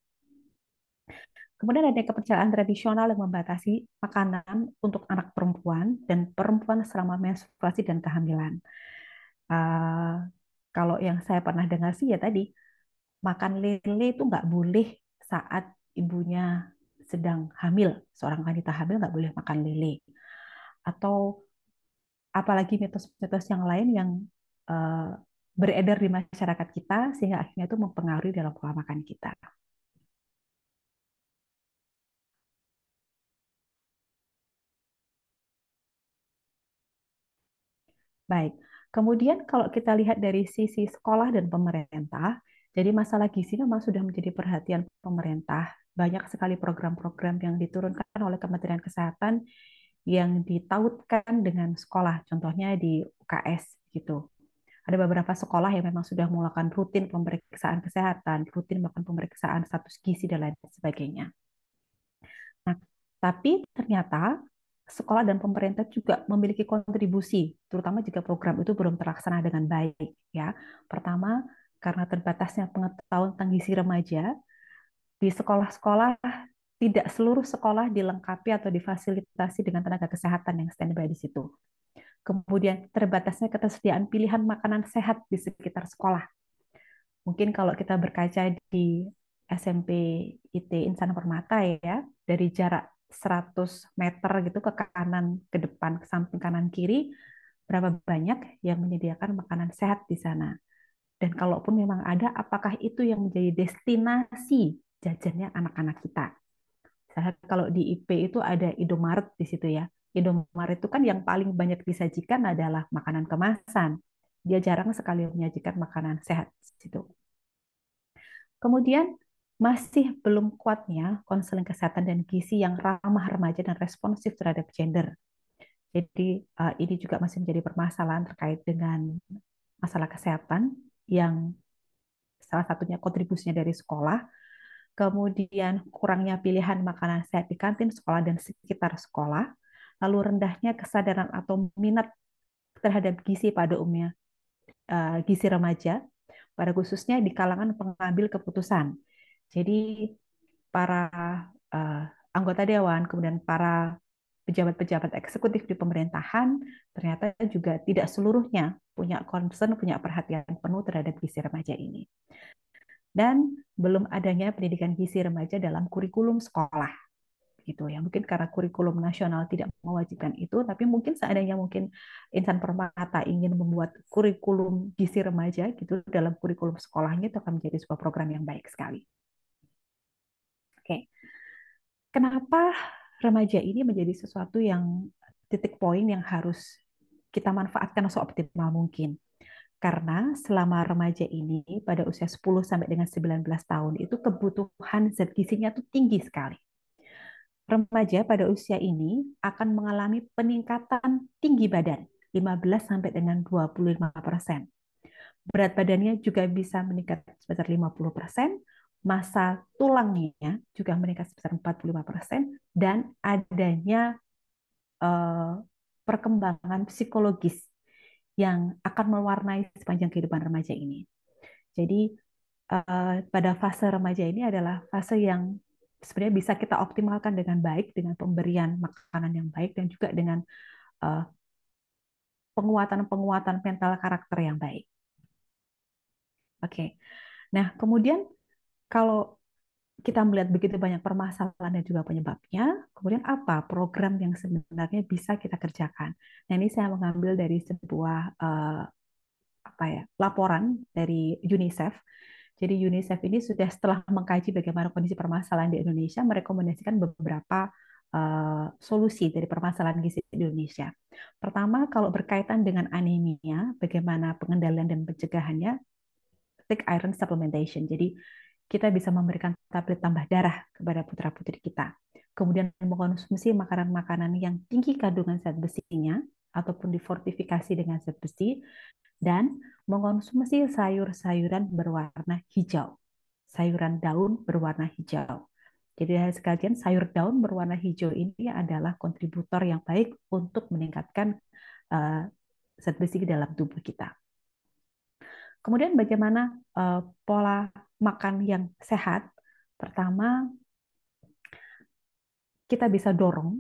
Kemudian ada kepercayaan tradisional yang membatasi makanan untuk anak perempuan dan perempuan selama menstruasi dan kehamilan. Kalau yang saya pernah dengar sih ya tadi, makan lele itu nggak boleh saat ibunya sedang hamil. Seorang wanita hamil nggak boleh makan lele. Atau apalagi mitos-mitos yang lain yang beredar di masyarakat kita sehingga akhirnya itu mempengaruhi dalam pola makan kita. Baik, kemudian kalau kita lihat dari sisi sekolah dan pemerintah, jadi masalah gizi memang sudah menjadi perhatian pemerintah. Banyak sekali program-program yang diturunkan oleh Kementerian Kesehatan yang ditautkan dengan sekolah, contohnya di UKS gitu. Ada beberapa sekolah yang memang sudah melakukan rutin pemeriksaan kesehatan, rutin melakukan pemeriksaan status gizi dan lain sebagainya. Nah, tapi ternyata sekolah dan pemerintah juga memiliki kontribusi, terutama jika program itu belum terlaksana dengan baik. Ya, pertama karena terbatasnya pengetahuan tentang gizi remaja di sekolah-sekolah, tidak seluruh sekolah dilengkapi atau difasilitasi dengan tenaga kesehatan yang standby di situ. Kemudian terbatasnya ketersediaan pilihan makanan sehat di sekitar sekolah. Mungkin kalau kita berkaca di SMP IT Insana Permata ya, dari jarak 100 meter gitu ke kanan, ke depan, ke samping kanan kiri, berapa banyak yang menyediakan makanan sehat di sana. Dan kalaupun memang ada, apakah itu yang menjadi destinasi jajannya anak-anak kita? Misalnya kalau di IP itu ada Indomaret di situ ya. Indomaret itu kan yang paling banyak disajikan adalah makanan kemasan. Dia jarang sekali menyajikan makanan sehat di situ. Kemudian masih belum kuatnya konseling kesehatan dan gizi yang ramah remaja dan responsif terhadap gender. Jadi ini juga masih menjadi permasalahan terkait dengan masalah kesehatan yang salah satunya kontribusinya dari sekolah, kemudian kurangnya pilihan makanan sehat di kantin sekolah dan sekitar sekolah, lalu rendahnya kesadaran atau minat terhadap gizi pada umumnya, gizi remaja, pada khususnya di kalangan pengambil keputusan. Jadi para uh, anggota dewan, kemudian para pejabat-pejabat eksekutif di pemerintahan ternyata juga tidak seluruhnya punya concern, punya perhatian penuh terhadap gizi remaja ini. Dan belum adanya pendidikan gizi remaja dalam kurikulum sekolah. Gitu ya. Mungkin karena kurikulum nasional tidak mewajibkan itu, tapi mungkin seandainya mungkin Insan Permata ingin membuat kurikulum gizi remaja gitu dalam kurikulum sekolahnya, itu akan menjadi sebuah program yang baik sekali. Oke. Kenapa remaja ini menjadi sesuatu yang titik poin yang harus kita manfaatkan seoptimal mungkin? Karena selama remaja ini pada usia 10 sampai dengan 19 tahun itu kebutuhan zat gizinya tuh tinggi sekali. Remaja pada usia ini akan mengalami peningkatan tinggi badan 15 sampai dengan 25%. Berat badannya juga bisa meningkat sebesar 50%, massa tulangnya juga meningkat sebesar 45%, dan adanya perkembangan psikologis yang akan mewarnai sepanjang kehidupan remaja ini. Jadi pada fase remaja ini adalah fase yang sebenarnya bisa kita optimalkan dengan baik dengan pemberian makanan yang baik dan juga dengan penguatan-penguatan mental karakter yang baik. Oke. Nah, kemudian kalau kita melihat begitu banyak permasalahan dan juga penyebabnya, kemudian apa program yang sebenarnya bisa kita kerjakan? Nah, ini saya mengambil dari sebuah laporan dari UNICEF. Jadi UNICEF ini sudah setelah mengkaji bagaimana kondisi permasalahan di Indonesia, merekomendasikan beberapa solusi dari permasalahan gizi di Indonesia. Pertama, kalau berkaitan dengan anemia, bagaimana pengendalian dan pencegahannya, take iron supplementation. Jadi kita bisa memberikan tablet tambah darah kepada putra-putri kita. Kemudian mengkonsumsi makanan-makanan yang tinggi kandungan zat besinya, ataupun difortifikasi dengan zat besi, dan mengkonsumsi sayur-sayuran berwarna hijau. Sayuran daun berwarna hijau. Jadi sekalian sayur daun berwarna hijau ini adalah kontributor yang baik untuk meningkatkan zat besi dalam tubuh kita. Kemudian bagaimana pola makan yang sehat? Pertama, kita bisa dorong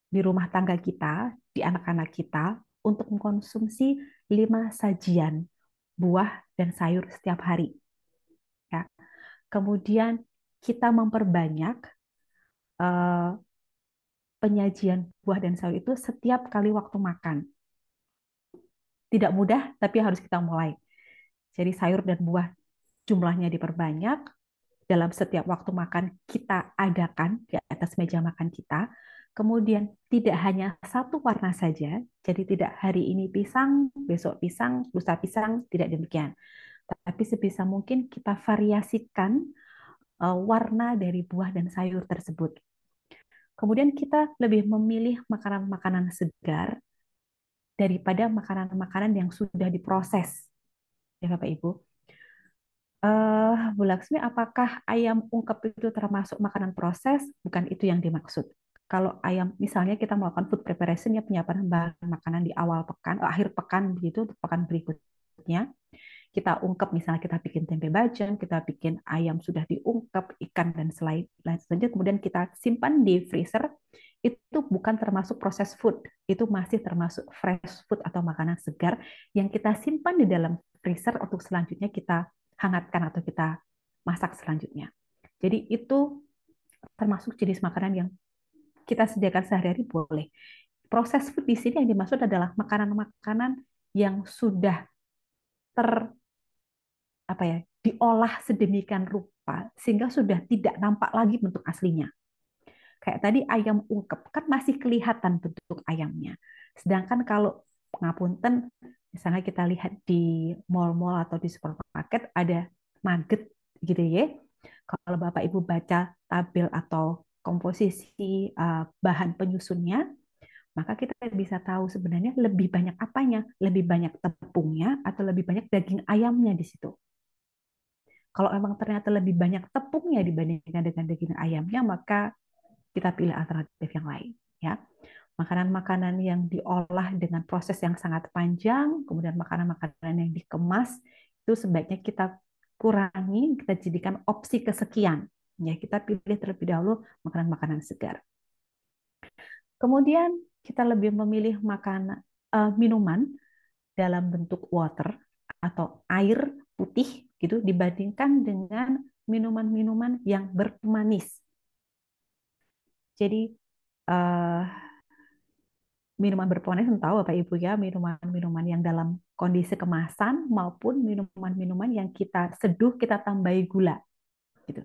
di rumah tangga kita, di anak-anak kita, untuk mengkonsumsi 5 sajian buah dan sayur setiap hari. Ya. Kemudian kita memperbanyak penyajian buah dan sayur itu setiap kali waktu makan. Tidak mudah, tapi harus kita mulai. Jadi sayur dan buah jumlahnya diperbanyak, dalam setiap waktu makan kita adakan di atas meja makan kita. Kemudian tidak hanya satu warna saja, jadi tidak hari ini pisang, besok pisang, lusa pisang, tidak demikian. Tapi sebisa mungkin kita variasikan warna dari buah dan sayur tersebut. Kemudian kita lebih memilih makanan-makanan segar daripada makanan-makanan yang sudah diproses. Ya Bapak Ibu. Bu Laksmi, apakah ayam ungkep itu termasuk makanan proses? Bukan itu yang dimaksud. Kalau ayam, misalnya kita melakukan food preparation, ya penyiapan bahan makanan di awal pekan, akhir pekan begitu, pekan berikutnya, kita ungkep, misalnya kita bikin tempe bacem, kita bikin ayam sudah diungkep, ikan dan lain sebagainya, kemudian kita simpan di freezer, itu bukan termasuk proses food, itu masih termasuk fresh food atau makanan segar yang kita simpan di dalam freezer untuk selanjutnya kita hangatkan atau kita masak selanjutnya. Jadi itu termasuk jenis makanan yang kita sediakan sehari-hari boleh. Proses food di sini yang dimaksud adalah makanan-makanan yang sudah ter apa ya, diolah sedemikian rupa sehingga sudah tidak nampak lagi bentuk aslinya. Kayak tadi ayam ungkep kan masih kelihatan bentuk ayamnya. Sedangkan kalau ngapunten, misalnya kita lihat di mall-mall atau di supermarket ada nugget gitu ya. Kalau Bapak Ibu baca tabel atau komposisi bahan penyusunnya, maka kita bisa tahu sebenarnya lebih banyak apanya, lebih banyak tepungnya atau lebih banyak daging ayamnya di situ. Kalau memang ternyata lebih banyak tepungnya dibandingkan dengan daging ayamnya, maka kita pilih alternatif yang lain. Ya, makanan-makanan yang diolah dengan proses yang sangat panjang, kemudian makanan-makanan yang dikemas, itu sebaiknya kita kurangi, kita jadikan opsi kesekian. Ya, kita pilih terlebih dahulu makanan-makanan segar. Kemudian kita lebih memilih minuman dalam bentuk water atau air putih gitu dibandingkan dengan minuman-minuman yang bermanis. Jadi minuman berpemanis tahu Bapak Ibu ya, minuman-minuman yang dalam kondisi kemasan maupun minuman-minuman yang kita seduh, kita tambahi gula gitu.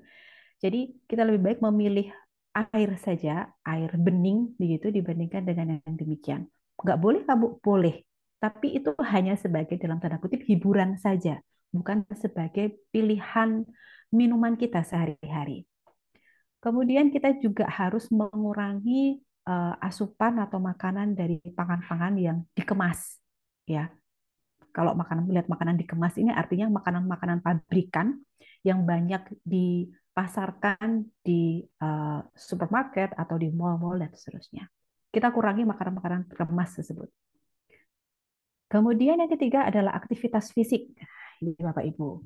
Jadi kita lebih baik memilih air saja, air bening begitu dibandingkan dengan yang demikian. Nggak boleh kamu boleh, tapi itu hanya sebagai dalam tanda kutip hiburan saja, bukan sebagai pilihan minuman kita sehari-hari. Kemudian kita juga harus mengurangi asupan atau makanan dari pangan-pangan yang dikemas, ya. Kalau melihat makanan dikemas ini artinya makanan-makanan pabrikan yang banyak dipasarkan di supermarket atau di mall-mall dan seterusnya. Kita kurangi makanan-makanan kemas tersebut. Kemudian yang ketiga adalah aktivitas fisik. Ini Bapak Ibu.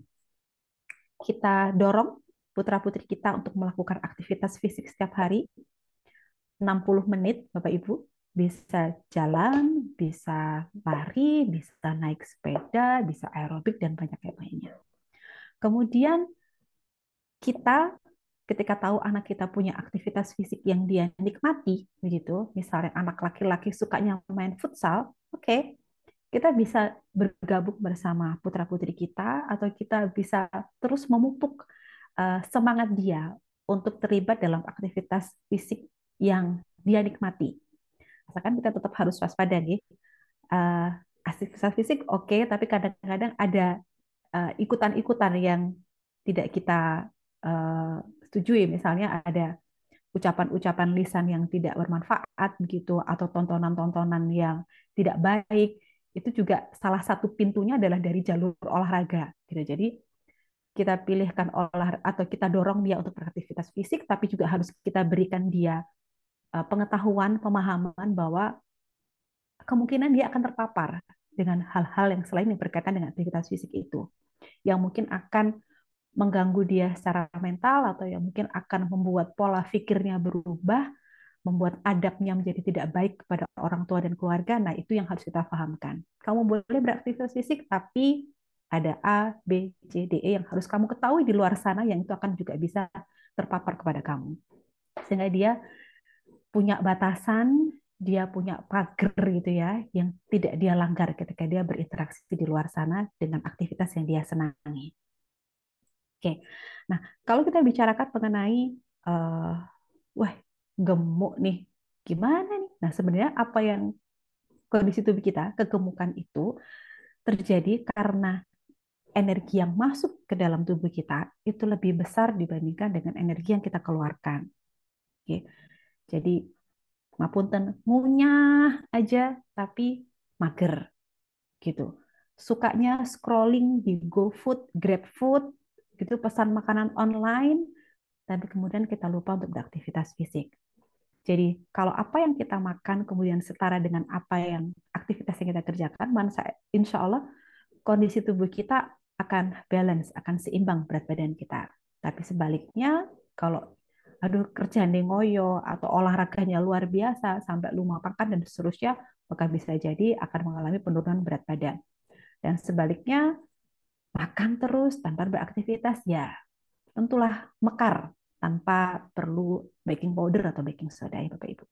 Kita dorong putra-putri kita untuk melakukan aktivitas fisik setiap hari 60 menit, Bapak Ibu. Bisa jalan, bisa lari, bisa naik sepeda, bisa aerobik, dan banyak yang lainnya. Kemudian kita ketika tahu anak kita punya aktivitas fisik yang dia nikmati, begitu, misalnya anak laki-laki sukanya main futsal, oke, kita bisa bergabung bersama putra-putri kita, atau kita bisa terus memupuk semangat dia untuk terlibat dalam aktivitas fisik yang dia nikmati. Asalkan kita tetap harus waspada nih. Aktivitas fisik oke, tapi kadang-kadang ada ikutan-ikutan yang tidak kita setujui. Misalnya ada ucapan-ucapan lisan yang tidak bermanfaat begitu, atau tontonan-tontonan yang tidak baik. Itu juga salah satu pintunya adalah dari jalur olahraga gitu. Jadi kita pilihkan atau kita dorong dia untuk beraktivitas fisik, tapi juga harus kita berikan dia pengetahuan, pemahaman bahwa kemungkinan dia akan terpapar dengan hal-hal yang selain yang berkaitan dengan aktivitas fisik itu, yang mungkin akan mengganggu dia secara mental, atau yang mungkin akan membuat pola pikirnya berubah, membuat adabnya menjadi tidak baik kepada orang tua dan keluarga. Nah, itu yang harus kita pahamkan. Kamu boleh beraktivitas fisik, tapi ada A, B, C, D, E yang harus kamu ketahui di luar sana, yang itu akan juga bisa terpapar kepada kamu. Sehingga dia punya batasan, dia punya pagar gitu ya, yang tidak dia langgar ketika dia berinteraksi di luar sana dengan aktivitas yang dia senangi. Oke, nah kalau kita bicarakan mengenai, wah gemuk nih, gimana nih? Nah sebenarnya apa yang kondisi tubuh kita, kegemukan itu terjadi karena energi yang masuk ke dalam tubuh kita itu lebih besar dibandingkan dengan energi yang kita keluarkan. Oke, jadi ngapunten ngunyah aja tapi mager gitu. Sukanya scrolling di GoFood, GrabFood gitu, pesan makanan online, tapi kemudian kita lupa untuk beraktivitas fisik. Jadi kalau apa yang kita makan kemudian setara dengan apa yang aktivitas yang kita kerjakan, insya Allah kondisi tubuh kita akan balance, akan seimbang berat badan kita. Tapi sebaliknya, kalau aduh kerjaan ngoyo atau olahraganya luar biasa sampai lupa makan dan seterusnya, maka bisa jadi akan mengalami penurunan berat badan. Dan sebaliknya, makan terus tanpa beraktivitas, ya tentulah mekar tanpa perlu baking powder atau baking soda ya Bapak Ibu.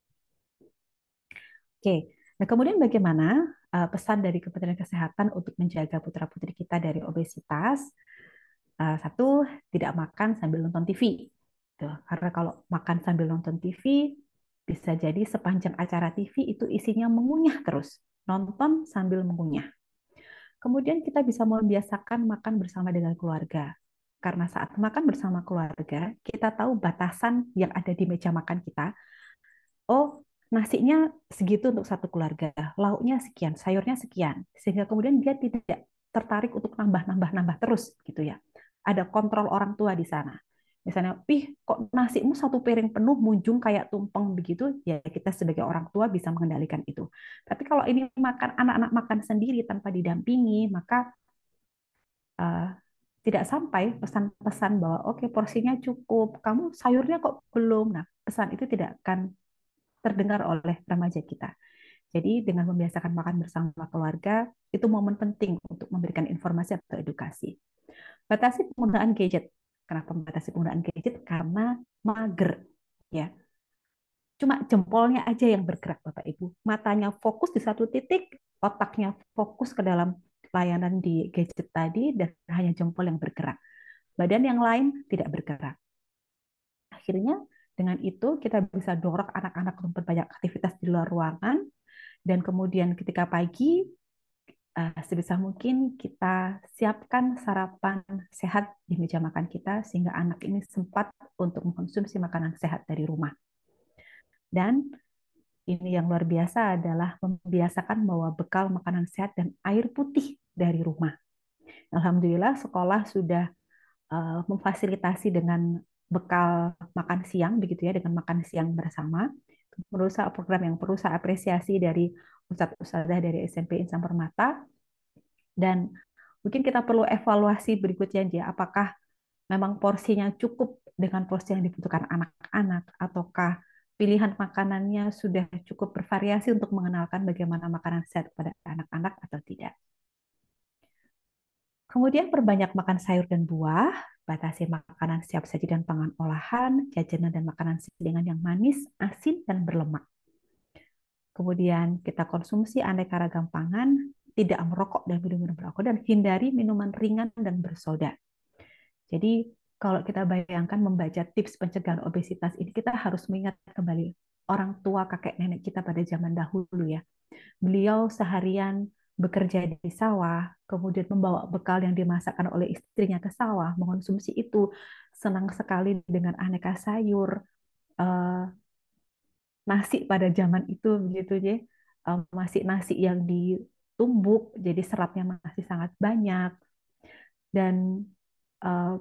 Oke, nah kemudian bagaimana pesan dari Kementerian Kesehatan untuk menjaga putra-putri kita dari obesitas? Satu, tidak makan sambil nonton TV. Tuh, karena kalau makan sambil nonton TV, bisa jadi sepanjang acara TV itu isinya mengunyah terus. Nonton sambil mengunyah. Kemudian kita bisa membiasakan makan bersama dengan keluarga. Karena saat makan bersama keluarga, kita tahu batasan yang ada di meja makan kita. Oh, nasinya segitu untuk satu keluarga, lauknya sekian, sayurnya sekian. Sehingga kemudian dia tidak tertarik untuk nambah-nambah-nambah terus gitu ya. Ada kontrol orang tua di sana. Misalnya, kok nasimu satu piring penuh munjung kayak tumpeng begitu, ya kita sebagai orang tua bisa mengendalikan itu. Tapi kalau ini makan anak-anak makan sendiri tanpa didampingi, maka uh, tidak sampai pesan-pesan bahwa oke porsinya cukup, kamu sayurnya kok belum. Nah, pesan itu tidak akan terdengar oleh remaja kita. Jadi dengan membiasakan makan bersama keluarga, itu momen penting untuk memberikan informasi atau edukasi. Batasi penggunaan gadget. Kenapa membatasi penggunaan gadget? Karena mager. Ya, cuma jempolnya aja yang bergerak Bapak Ibu. Matanya fokus di satu titik, otaknya fokus ke dalam layanan di gadget tadi, dan hanya jempol yang bergerak. Badan yang lain tidak bergerak. Akhirnya dengan itu kita bisa dorong anak-anak untuk berbanyak aktivitas di luar ruangan, dan kemudian ketika pagi sebisa mungkin kita siapkan sarapan sehat di meja makan kita sehingga anak ini sempat untuk mengkonsumsi makanan sehat dari rumah. Dan ini yang luar biasa adalah membiasakan bawa bekal makanan sehat dan air putih dari rumah. Alhamdulillah sekolah sudah memfasilitasi dengan bekal makan siang begitu ya, dengan makan siang bersama. Menurut saya program yang perlu saya apresiasi dari ustadz-ustadzah dari SMP Insan Permata. Dan mungkin kita perlu evaluasi berikutnya dia, apakah memang porsinya cukup dengan porsi yang dibutuhkan anak-anak, ataukah pilihan makanannya sudah cukup bervariasi untuk mengenalkan bagaimana makanan sehat kepada anak-anak atau tidak. Kemudian perbanyak makan sayur dan buah, batasi makanan siap saji dan pangan olahan, jajanan dan makanan selingan yang manis, asin, dan berlemak. Kemudian kita konsumsi aneka ragam pangan, tidak merokok dan minum beralkohol, dan hindari minuman ringan dan bersoda. Jadi kalau kita bayangkan membaca tips pencegahan obesitas ini, kita harus mengingat kembali orang tua kakek nenek kita pada zaman dahulu ya. Beliau seharian bekerja di sawah, kemudian membawa bekal yang dimasakkan oleh istrinya ke sawah, mengonsumsi itu, senang sekali dengan aneka sayur, nasi pada zaman itu begitu ya, masih nasi yang ditumbuk, jadi seratnya masih sangat banyak dan eh,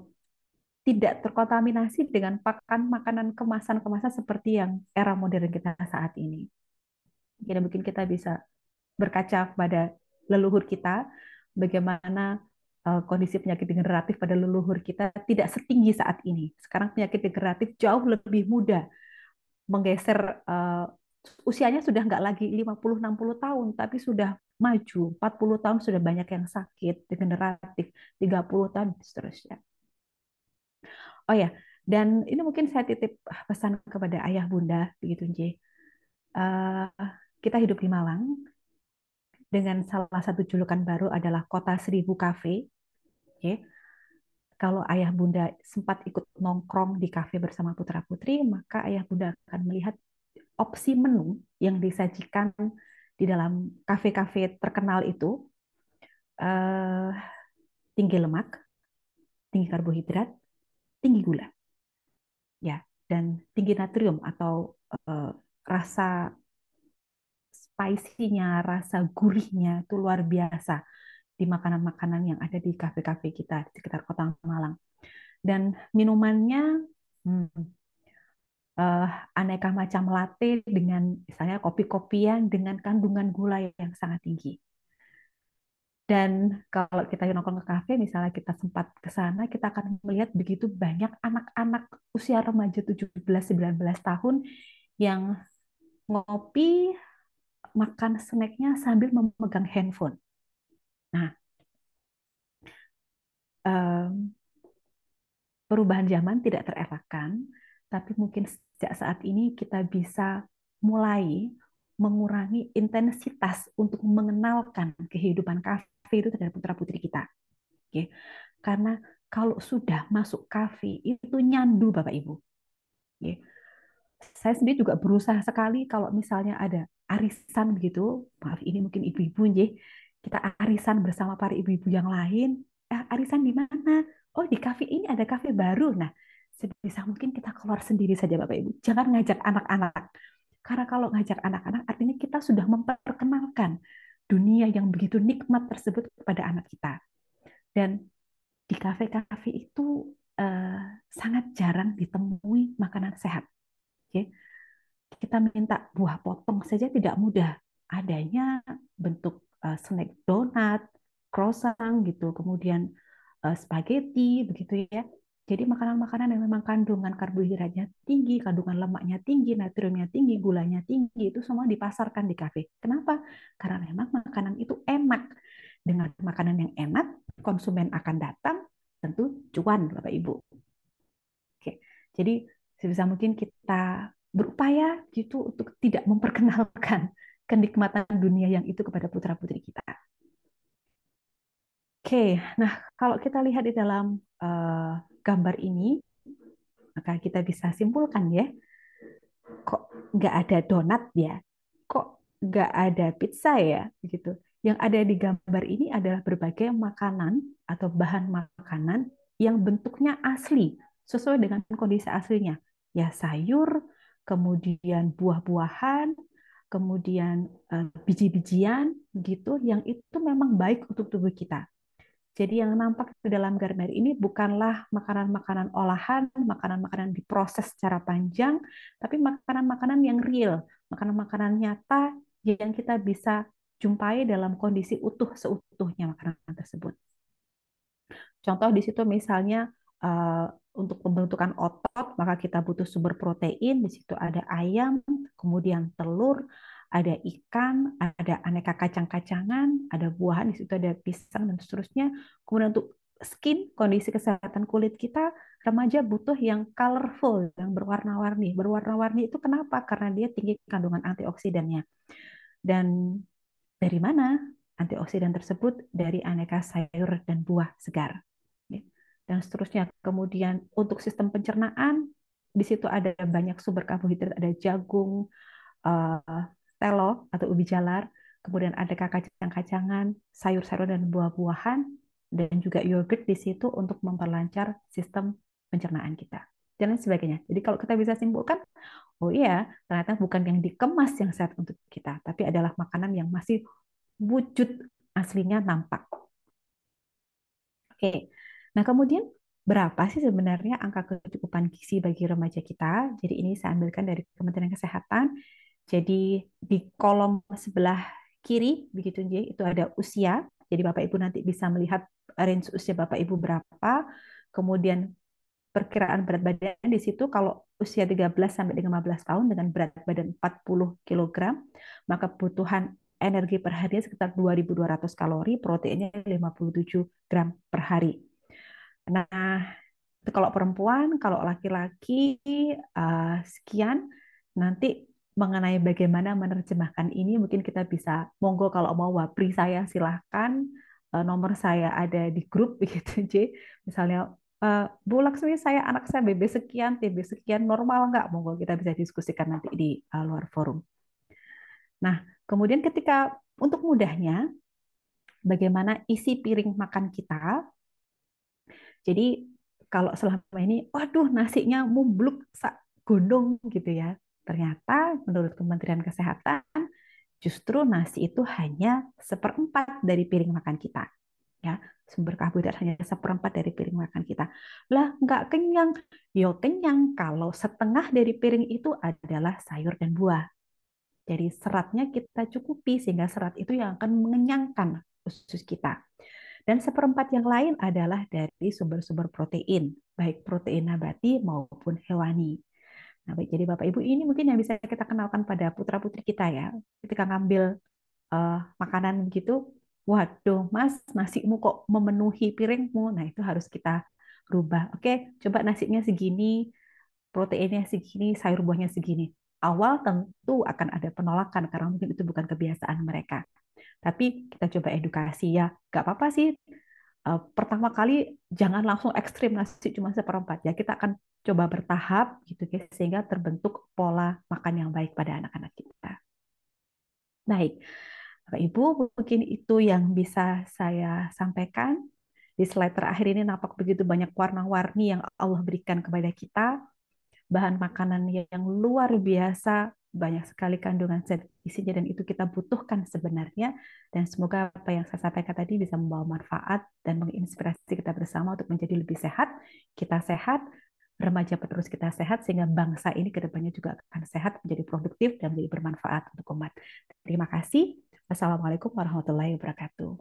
tidak terkontaminasi dengan pakan makanan kemasan-kemasan seperti yang era modern kita saat ini. Jadi mungkin kita bisa berkaca pada leluhur kita, bagaimana kondisi penyakit degeneratif pada leluhur kita tidak setinggi saat ini. Sekarang penyakit degeneratif jauh lebih mudah menggeser, usianya sudah nggak lagi 50-60 tahun, tapi sudah maju, 40 tahun sudah banyak yang sakit, degeneratif, 30 tahun, seterusnya. Oh ya, dan ini mungkin saya titip pesan kepada ayah bunda, begitu Nje. Kita hidup di Malang, dengan salah satu julukan baru adalah Kota Seribu Cafe. Okay. Kalau ayah bunda sempat ikut nongkrong di kafe bersama putra-putri, maka ayah bunda akan melihat opsi menu yang disajikan di dalam kafe-kafe terkenal itu tinggi lemak, tinggi karbohidrat, tinggi gula, ya, dan tinggi natrium atau rasa spicy-nya, rasa gurihnya itu luar biasa di makanan-makanan yang ada di kafe-kafe kita di sekitar Kota Malang. Dan minumannya aneka macam latte dengan misalnya kopi-kopian dengan kandungan gula yang sangat tinggi. Dan kalau kita nongkrong ke kafe, misalnya kita sempat ke sana, kita akan melihat begitu banyak anak-anak usia remaja 17-19 tahun yang ngopi, makan snacknya sambil memegang handphone. Nah, perubahan zaman tidak terelakkan, tapi mungkin sejak saat ini kita bisa mulai mengurangi intensitas untuk mengenalkan kehidupan kafe itu terhadap putra-putri kita. Oke. Karena kalau sudah masuk kafe itu nyandu Bapak Ibu. Oke. Saya sendiri juga berusaha sekali kalau misalnya ada arisan begitu, maaf ini mungkin ibu-ibu nggih, kita arisan bersama para ibu-ibu yang lain, arisan di mana? Oh di kafe ini ada kafe baru. Nah, sebisa mungkin kita keluar sendiri saja Bapak Ibu. Jangan ngajak anak-anak. Karena kalau ngajak anak-anak artinya kita sudah memperkenalkan dunia yang begitu nikmat tersebut kepada anak kita. Dan di kafe-kafe itu eh, sangat jarang ditemui makanan sehat. Oke. Kita minta buah potong saja tidak mudah. Adanya bentuk snack donat, croissant gitu, kemudian spaghetti begitu ya. Jadi makanan-makanan yang memang kandungan karbohidratnya tinggi, kandungan lemaknya tinggi, natriumnya tinggi, gulanya tinggi, itu semua dipasarkan di kafe. Kenapa? Karena memang makanan itu enak. Dengan makanan yang enak, konsumen akan datang, tentu cuan Bapak Ibu. Oke. Jadi sebisa mungkin kita berupaya gitu untuk tidak memperkenalkan kenikmatan dunia yang itu kepada putra-putri kita. Oke, nah kalau kita lihat di dalam gambar ini, maka kita bisa simpulkan ya, kok nggak ada donat ya, kok nggak ada pizza ya, gitu. Yang ada di gambar ini adalah berbagai makanan atau bahan makanan yang bentuknya asli, sesuai dengan kondisi aslinya. Ya sayur, kemudian buah-buahan, kemudian biji-bijian, gitu, yang itu memang baik untuk tubuh kita. Jadi yang nampak di dalam gambar ini bukanlah makanan-makanan olahan, makanan-makanan diproses secara panjang, tapi makanan-makanan yang real, makanan-makanan nyata yang kita bisa jumpai dalam kondisi utuh seutuhnya makanan tersebut. Contoh di situ misalnya untuk pembentukan otot, maka kita butuh sumber protein. Di situ ada ayam, kemudian telur, ada ikan, ada aneka kacang-kacangan, ada buahan, di situ ada pisang dan seterusnya. Kemudian untuk skin, kondisi kesehatan kulit kita, remaja butuh yang colorful, yang berwarna-warni. Berwarna-warni itu kenapa? Karena dia tinggi kandungan antioksidannya. Dan dari mana antioksidan tersebut? Dari aneka sayur dan buah segar. Dan seterusnya. Kemudian untuk sistem pencernaan, di situ ada banyak sumber karbohidrat, ada jagung, telo atau ubi jalar, kemudian ada kacang-kacangan, sayur-sayuran dan buah-buahan, dan juga yogurt di situ untuk memperlancar sistem pencernaan kita. Dan lain sebagainya. Jadi kalau kita bisa simpulkan, oh iya, ternyata bukan yang dikemas yang sehat untuk kita, tapi adalah makanan yang masih wujud aslinya nampak. Oke, nah kemudian berapa sih sebenarnya angka kecukupan gizi bagi remaja kita? Jadi ini saya ambilkan dari Kementerian Kesehatan. Jadi di kolom sebelah kiri begitu itu ada usia. Jadi Bapak Ibu nanti bisa melihat range usia Bapak Ibu berapa. Kemudian perkiraan berat badan di situ kalau usia 13 sampai 15 tahun dengan berat badan 40 kg, maka kebutuhan energi per hari sekitar 2.200 kalori, proteinnya 57 gram per hari. Nah, itu kalau perempuan, kalau laki-laki sekian. Nanti mengenai bagaimana menerjemahkan ini mungkin kita bisa monggo kalau mau wapri saya silahkan, nomor saya ada di grup begitu J. Misalnya Bu Laksmi saya anak saya BB sekian, TB sekian normal nggak? Monggo kita bisa diskusikan nanti di luar forum. Nah, kemudian ketika untuk mudahnya bagaimana isi piring makan kita. Jadi kalau selama ini, waduh nasinya mumbluk sak gondong gitu ya. Ternyata menurut Kementerian Kesehatan justru nasi itu hanya seperempat dari piring makan kita. Ya, sumber karbohidrat hanya seperempat dari piring makan kita. Lah nggak kenyang, yo kenyang kalau setengah dari piring itu adalah sayur dan buah. Jadi seratnya kita cukupi sehingga serat itu yang akan mengenyangkan usus kita. Dan seperempat yang lain adalah dari sumber-sumber protein, baik protein nabati maupun hewani. Nah, baik, jadi Bapak Ibu ini mungkin yang bisa kita kenalkan pada putra-putri kita ya. Ketika ngambil makanan gitu, waduh Mas, nasimu kok memenuhi piringmu. Nah, itu harus kita rubah. Oke, coba nasinya segini, proteinnya segini, sayur buahnya segini. Awal tentu akan ada penolakan karena mungkin itu bukan kebiasaan mereka. Tapi kita coba edukasi ya, nggak apa-apa sih. Pertama kali jangan langsung ekstrim nasi cuma seperempat ya. Kita akan coba bertahap gitu ya, sehingga terbentuk pola makan yang baik pada anak-anak kita. Baik, Bapak Ibu, mungkin itu yang bisa saya sampaikan. Di slide terakhir ini nampak begitu banyak warna-warni yang Allah berikan kepada kita, bahan makanan yang luar biasa, banyak sekali kandungan zat gizinya dan itu kita butuhkan sebenarnya. Dan semoga apa yang saya sampaikan tadi bisa membawa manfaat dan menginspirasi kita bersama untuk menjadi lebih sehat. Kita sehat, remaja penerus kita sehat, sehingga bangsa ini ke depannya juga akan sehat, menjadi produktif, dan menjadi bermanfaat untuk umat. Terima kasih. Wassalamualaikum warahmatullahi wabarakatuh.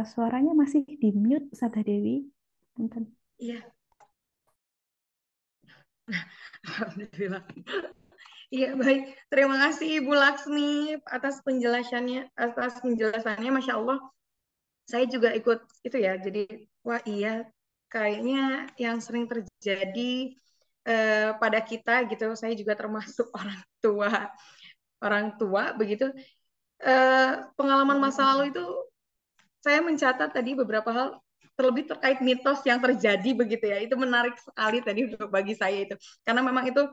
Suaranya masih di mute, Sada Dewi. Punten. Iya, alhamdulillah. Iya, baik. Terima kasih Ibu Laksmi atas penjelasannya, Masya Allah. Saya juga ikut itu ya. Jadi, wah iya, kayaknya yang sering terjadi pada kita gitu. Saya juga termasuk orang tua begitu. Pengalaman masa lalu itu saya mencatat tadi beberapa hal terlebih terkait mitos yang terjadi begitu ya. Itu menarik sekali tadi untuk bagi saya itu. Karena memang itu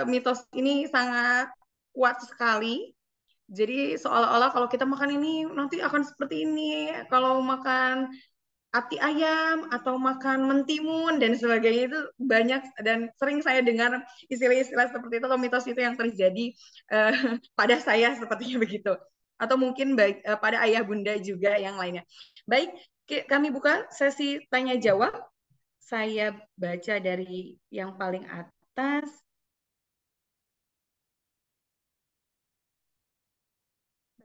mitos ini sangat kuat sekali. Jadi seolah-olah kalau kita makan ini nanti akan seperti ini. Kalau makan ati ayam atau makan mentimun dan sebagainya itu banyak dan sering saya dengar istilah-istilah seperti itu atau mitos itu yang terjadi uh, pada saya sepertinya begitu atau mungkin pada ayah bunda juga yang lainnya. Baik, kami buka sesi tanya jawab. Saya baca dari yang paling atas.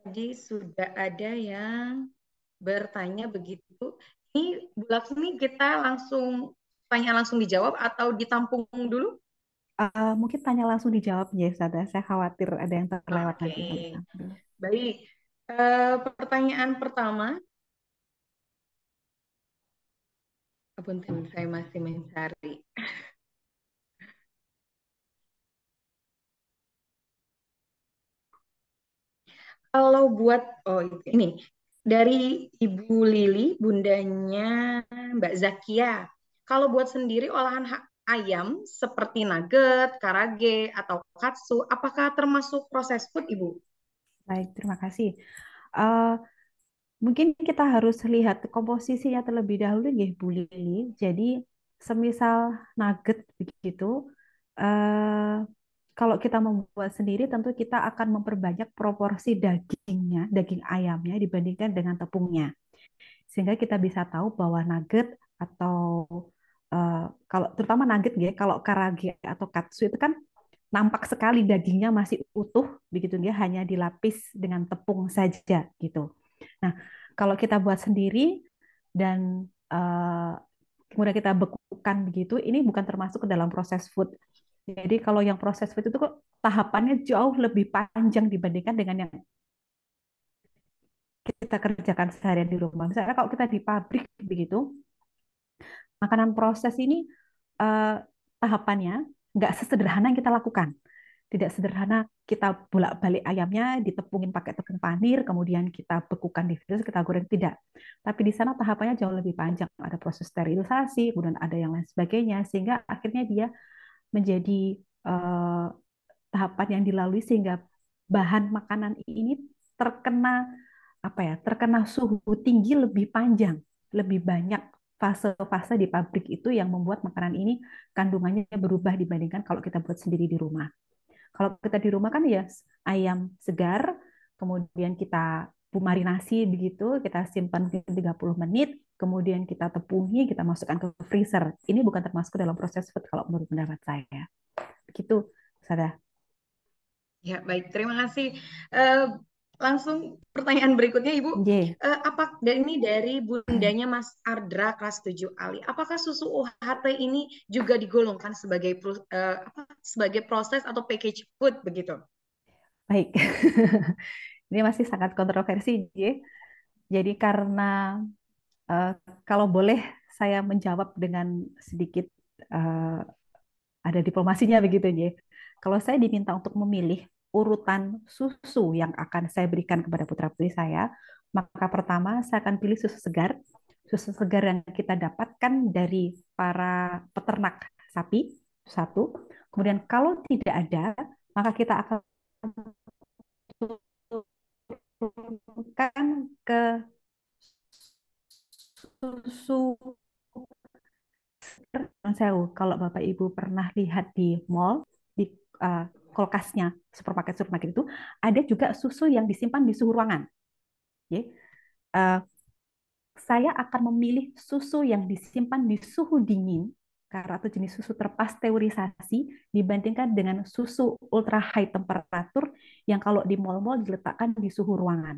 Tadi sudah ada yang bertanya begitu. Ini Bu Laksmi kita langsung tanya langsung dijawab atau ditampung dulu? Mungkin tanya langsung dijawab ya, Sada. Saya khawatir ada yang terlewat Oke, nanti. baik. Pertanyaan pertama, apunten saya masih mencari. Kalau buat, oh ini, dari Ibu Lili, bundanya Mbak Zakia. Kalau buat sendiri olahan ayam seperti nugget, karage, atau katsu, apakah termasuk proses food, Ibu? Baik, terima kasih. Uh, Mungkin kita harus lihat komposisinya terlebih dahulu ya, Bu Lili. Jadi, semisal nugget begitu, eh, kalau kita membuat sendiri, tentu kita akan memperbanyak proporsi dagingnya, daging ayamnya dibandingkan dengan tepungnya. Sehingga kita bisa tahu bahwa nugget atau eh, kalau terutama nugget ya, kalau karage atau katsu itu kan nampak sekali dagingnya masih utuh begitu ya, hanya dilapis dengan tepung saja gitu. Nah, kalau kita buat sendiri dan kemudian kita bekukan begitu, ini bukan termasuk ke dalam proses food. Jadi kalau yang proses food itu kok tahapannya jauh lebih panjang dibandingkan dengan yang kita kerjakan seharian di rumah. Misalnya kalau kita di pabrik begitu, makanan proses ini eh, tahapannya nggak sesederhana yang kita lakukan. Tidak sederhana kita bolak-balik ayamnya, ditepungin pakai tepung panir, kemudian kita bekukan di freezer, kita goreng. Tidak. Tapi di sana tahapannya jauh lebih panjang. Ada proses sterilisasi, kemudian ada yang lain sebagainya, sehingga akhirnya dia menjadi eh, tahapan yang dilalui sehingga bahan makanan ini terkena apa ya, terkena suhu tinggi lebih panjang, lebih banyak fase-fase di pabrik itu yang membuat makanan ini kandungannya berubah dibandingkan kalau kita buat sendiri di rumah. Kalau kita di rumah kan ya ayam segar, kemudian kita marinasi begitu, kita simpan 30 menit, kemudian kita tepungi, kita masukkan ke freezer. Ini bukan termasuk dalam proses food kalau menurut pendapat saya. Begitu, Sada. Ya, baik. Terima kasih. Langsung pertanyaan berikutnya, Ibu. J. Dan ini dari bundanya Mas Ardra kelas 7 Ali. Apakah susu UHT ini juga digolongkan sebagai sebagai proses atau package food begitu? Baik. Ini masih sangat kontroversi, J. Jadi karena kalau boleh saya menjawab dengan sedikit eh, ada diplomasinya begitu, J. Kalau saya diminta untuk memilih urutan susu yang akan saya berikan kepada putra-putri saya, maka pertama saya akan pilih susu segar. Susu segar yang kita dapatkan dari para peternak sapi, satu. Kemudian kalau tidak ada, maka kita akan turunkan ke susu. Sewu, kalau Bapak Ibu pernah lihat di mall, di kulkasnya supermarket itu, ada juga susu yang disimpan di suhu ruangan. Oke. Saya akan memilih susu yang disimpan di suhu dingin karena itu jenis susu terpasteurisasi dibandingkan dengan susu ultra high temperatur yang kalau di mall-mall diletakkan di suhu ruangan.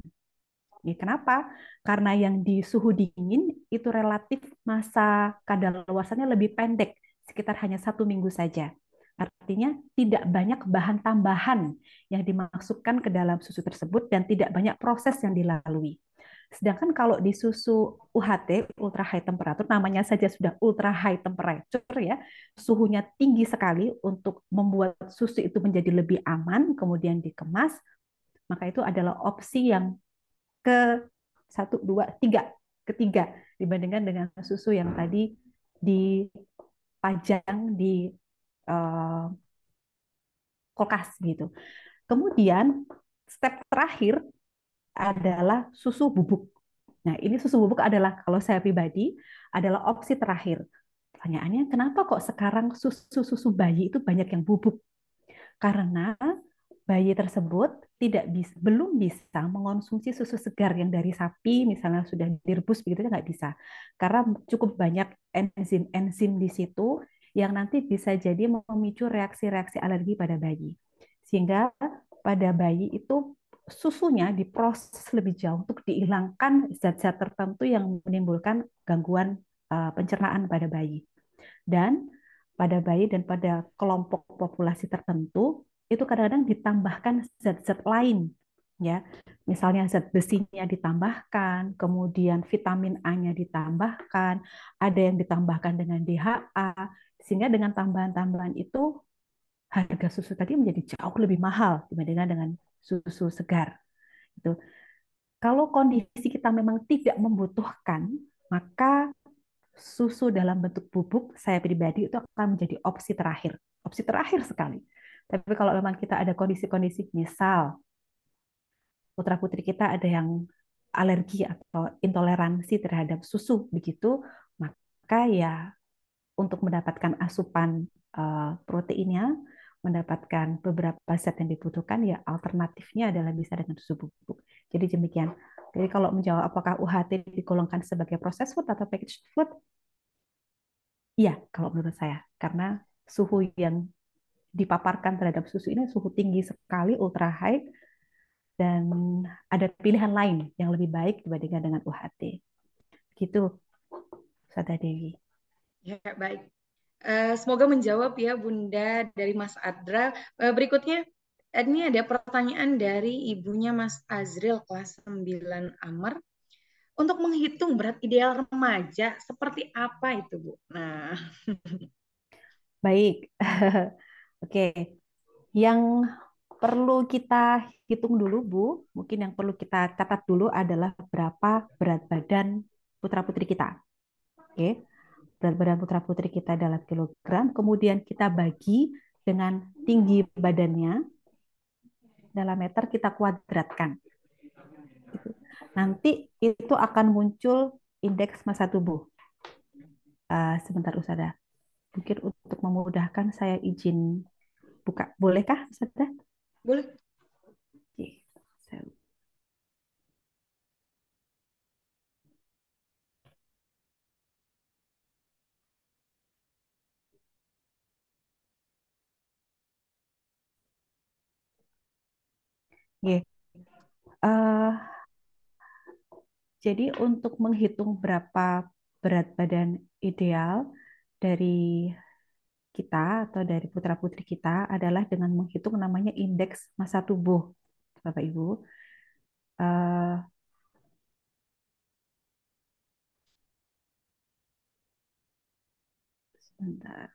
Ya, kenapa? Karena yang di suhu dingin itu relatif masa kadaluarsanya lebih pendek, sekitar hanya 1 minggu saja. Artinya tidak banyak bahan tambahan yang dimasukkan ke dalam susu tersebut dan tidak banyak proses yang dilalui. Sedangkan kalau di susu UHT, ultra high temperature, namanya saja sudah ultra high temperature ya, suhunya tinggi sekali untuk membuat susu itu menjadi lebih aman, kemudian dikemas, maka itu adalah opsi yang ke 1, 2, 3, ketiga dibandingkan dengan susu yang tadi dipajang di uh, kulkas gitu. Kemudian step terakhir adalah susu bubuk. Nah, ini susu bubuk adalah kalau saya pribadi adalah opsi terakhir. Pertanyaannya, kenapa kok sekarang susu-susu bayi itu banyak yang bubuk? Karena bayi tersebut belum bisa mengonsumsi susu segar yang dari sapi misalnya sudah direbus begitu nggak bisa karena cukup banyak enzim-enzim di situ yang nanti bisa jadi memicu reaksi-reaksi alergi pada bayi sehingga pada bayi itu susunya diproses lebih jauh untuk dihilangkan zat-zat tertentu yang menimbulkan gangguan pencernaan pada bayi dan pada bayi dan pada kelompok populasi tertentu itu kadang-kadang ditambahkan zat-zat lain ya. Misalnya zat besinya ditambahkan, kemudian vitamin A-nya ditambahkan, ada yang ditambahkan dengan DHA sehingga dengan tambahan-tambahan itu harga susu tadi menjadi jauh lebih mahal dibandingkan dengan susu segar. Itu. Kalau kondisi kita memang tidak membutuhkan, maka susu dalam bentuk bubuk saya pribadi itu akan menjadi opsi terakhir sekali. Tapi kalau memang kita ada kondisi-kondisi misal putra putri kita ada yang alergi atau intoleransi terhadap susu begitu, maka ya untuk mendapatkan asupan proteinnya, mendapatkan beberapa zat yang dibutuhkan ya alternatifnya adalah bisa dengan susu bubuk. Jadi demikian. Jadi kalau menjawab apakah UHT digolongkan sebagai proses food atau packaged food, iya, kalau menurut saya, karena suhu yang dipaparkan terhadap susu ini suhu tinggi sekali, ultra high, dan ada pilihan lain yang lebih baik dibandingkan dengan UHT. Gitu, Sada Dewi. Ya, baik. Semoga menjawab ya Bunda dari Mas Adra. Berikutnya, ini ada pertanyaan dari ibunya Mas Azril kelas 9 Amar. Untuk menghitung berat ideal remaja, seperti apa itu, Bu? Nah, Baik, oke. Yang perlu kita hitung dulu, Bu, mungkin yang perlu kita catat dulu adalah berapa berat badan putra-putri kita. Oke, berat badan putra-putri kita dalam kilogram, kemudian kita bagi dengan tinggi badannya dalam meter kita kuadratkan. Nanti itu akan muncul indeks massa tubuh. Sebentar, Usada. Mungkin untuk memudahkan saya izin buka. Bolehkah, Usada? boleh. Oke. Oke. Eh, jadi untuk menghitung berapa berat badan ideal dari kita atau dari putra-putri kita adalah dengan menghitung namanya indeks massa tubuh, Bapak Ibu. Eh, Sebentar.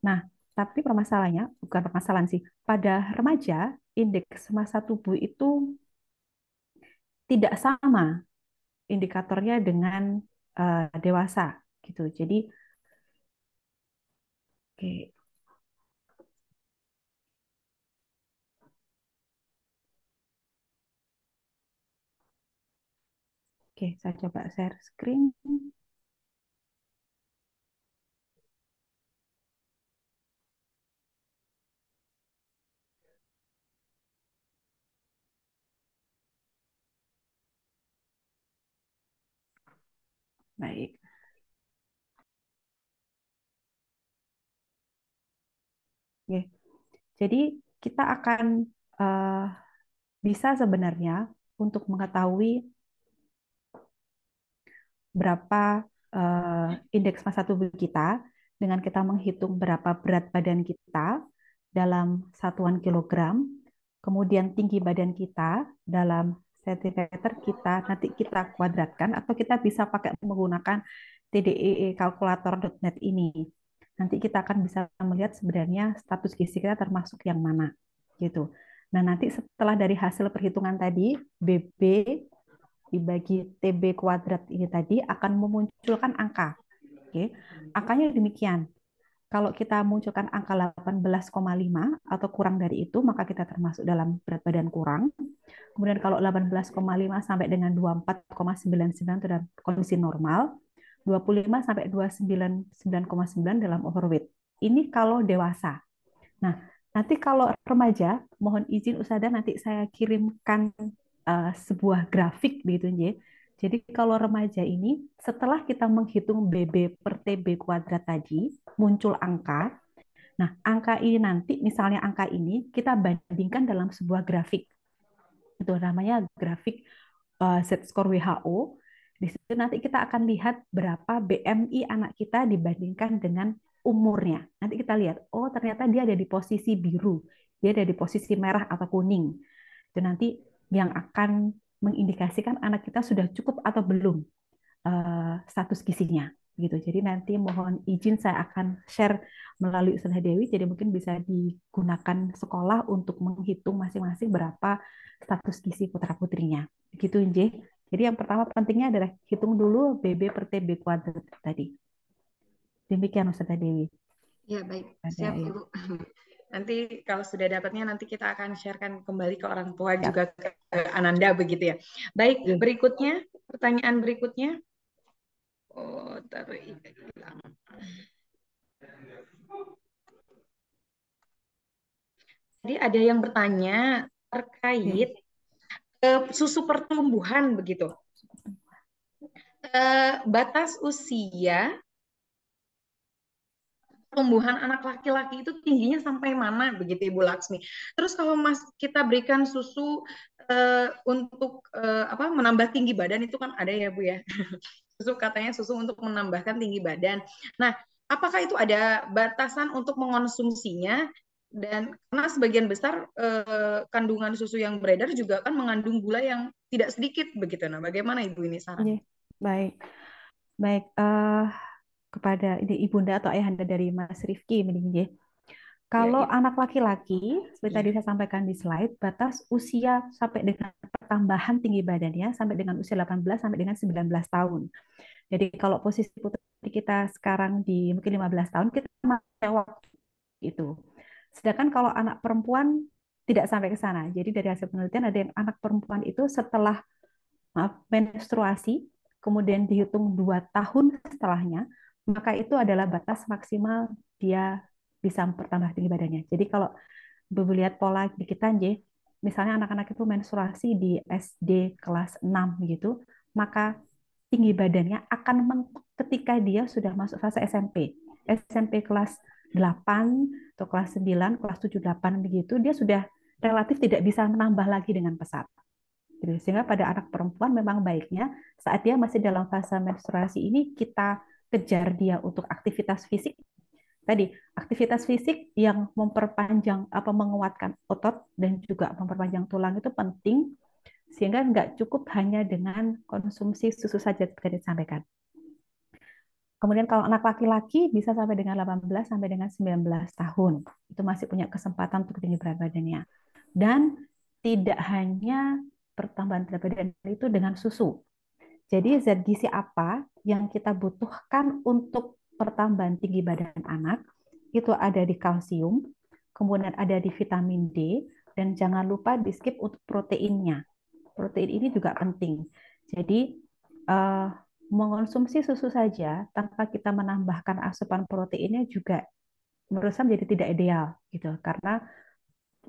Nah, tapi permasalahannya, bukan permasalahan sih, pada remaja, indeks massa tubuh itu tidak sama indikatornya dengan dewasa gitu. Jadi, oke, oke, saya coba share screen. Baik. Oke. Jadi kita akan eh, bisa sebenarnya untuk mengetahui berapa indeks massa tubuh kita dengan kita menghitung berapa berat badan kita dalam satuan kilogram, kemudian tinggi badan kita dalam sentimeter kita nanti kita kuadratkan atau kita bisa pakai menggunakan tdeekalkulator.net ini. Nanti kita akan bisa melihat sebenarnya status gizi kita termasuk yang mana gitu. Nah, nanti setelah dari hasil perhitungan tadi, BB dibagi TB kuadrat ini tadi akan memunculkan angka. Oke. Angkanya demikian. Kalau kita munculkan angka 18,5 atau kurang dari itu, maka kita termasuk dalam berat badan kurang. Kemudian kalau 18,5 sampai dengan 24,99 itu dalam kondisi normal, 25 sampai 29,9 dalam overweight. Ini kalau dewasa. Nah, nanti kalau remaja, mohon izin Ustazah nanti saya kirimkan sebuah grafik begitu ya. Jadi kalau remaja ini setelah kita menghitung BB per TB kuadrat tadi muncul angka. Nah, angka ini nanti misalnya angka ini kita bandingkan dalam sebuah grafik. Itu namanya grafik Z-score WHO. Di situ nanti kita akan lihat berapa BMI anak kita dibandingkan dengan umurnya. Nanti kita lihat, oh ternyata dia ada di posisi biru, dia ada di posisi merah atau kuning. Itu nanti yang akan mengindikasikan anak kita sudah cukup atau belum status gizinya gitu. Jadi nanti mohon izin saya akan share melalui Ustazah Dewi, jadi mungkin bisa digunakan sekolah untuk menghitung masing-masing berapa status gizi putra-putrinya. Gitu, Nje. Jadi yang pertama pentingnya adalah hitung dulu BB per TB kuadrat tadi. Demikian Ustazah Dewi. Ya, baik. Ada Siap, ya. Ibu. Nanti kalau sudah dapatnya nanti kita akan sharekan kembali ke orang tua Siap. juga ke Ananda begitu ya. Baik, Iya. berikutnya, pertanyaan berikutnya. Oh, hilang. Jadi ada yang bertanya terkait susu pertumbuhan begitu. Batas usia pertumbuhan anak laki-laki itu tingginya sampai mana begitu Ibu Laksmi. Terus kalau kita berikan susu untuk apa menambah tinggi badan itu kan ada ya Bu ya. Susu katanya susu untuk menambahkan tinggi badan. Nah, apakah itu ada batasan untuk mengonsumsinya? Dan karena sebagian besar kandungan susu yang beredar juga kan mengandung gula yang tidak sedikit begitu. Nah, bagaimana Ibu ini saran? Baik, baik. Kepada ibunda atau ayahanda dari Mas Rifki, ya. Kalau Ya, anak laki-laki, seperti tadi saya sampaikan di slide, batas usia sampai dengan pertambahan tinggi badannya sampai dengan usia 18 sampai dengan 19 tahun. Jadi kalau posisi putri kita sekarang di mungkin 15 tahun, kita masih waktu itu. Sedangkan kalau anak perempuan tidak sampai ke sana. Jadi dari hasil penelitian ada yang anak perempuan itu setelah menstruasi, kemudian dihitung 2 tahun setelahnya, maka itu adalah batas maksimal dia bisa bertambah tinggi badannya. Jadi kalau Ibu lihat pola di kita, misalnya anak-anak itu menstruasi di SD kelas 6 gitu, maka tinggi badannya akan mentok ketika dia sudah masuk fase SMP. SMP kelas 8 atau kelas 9, kelas 7, 8 begitu, dia sudah relatif tidak bisa menambah lagi dengan pesat. Gitu. Sehingga pada anak perempuan memang baiknya saat dia masih dalam fase menstruasi ini kita kejar dia untuk aktivitas fisik. Tadi aktivitas fisik yang memperpanjang apa menguatkan otot dan juga memperpanjang tulang itu penting, sehingga nggak cukup hanya dengan konsumsi susu saja seperti disampaikan. Kemudian kalau anak laki-laki bisa sampai dengan 18 sampai dengan 19 tahun. Itu masih punya kesempatan untuk tinggi berat badannya. Dan tidak hanya pertambahan berat badan itu dengan susu. Jadi zat gizi apa yang kita butuhkan untuk pertambahan tinggi badan anak itu ada di kalsium, kemudian ada di vitamin D, dan jangan lupa di skip untuk proteinnya. Protein ini juga penting. Jadi eh, mengonsumsi susu saja tanpa kita menambahkan asupan proteinnya juga menurut saya menjadi tidak ideal gitu karena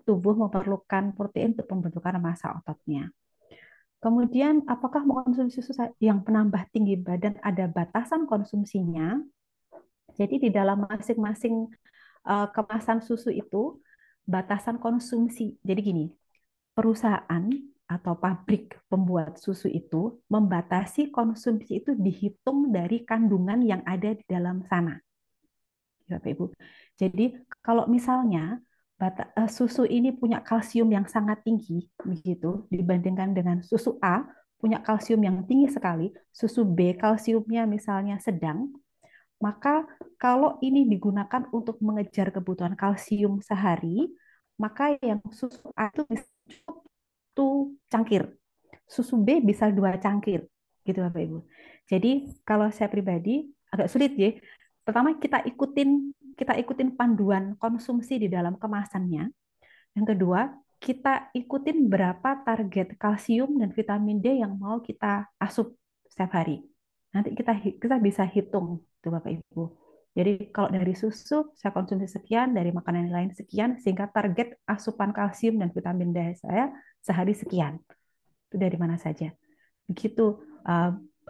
tubuh memerlukan protein untuk pembentukan massa ototnya. Kemudian apakah mengonsumsi susu yang penambah tinggi badan ada batasan konsumsinya? Jadi di dalam masing-masing kemasan susu itu batasan konsumsi. Jadi gini, perusahaan atau pabrik pembuat susu itu membatasi konsumsi itu dihitung dari kandungan yang ada di dalam sana. Bapak Ibu. Jadi kalau misalnya susu ini punya kalsium yang sangat tinggi begitu dibandingkan dengan susu A punya kalsium yang tinggi sekali, susu B kalsiumnya misalnya sedang, maka kalau ini digunakan untuk mengejar kebutuhan kalsium sehari, maka yang susu A itu bisa cukup 1 cangkir. Susu B bisa 2 cangkir. Gitu Bapak Ibu. Jadi kalau saya pribadi agak sulit ya. Pertama kita ikutin panduan konsumsi di dalam kemasannya. Yang kedua, kita ikutin berapa target kalsium dan vitamin D yang mau kita asup setiap hari. Nanti kita bisa hitung tuh Bapak Ibu. Jadi kalau dari susu saya konsumsi sekian, dari makanan lain sekian, sehingga target asupan kalsium dan vitamin D saya sehari sekian. Itu dari mana saja. Begitu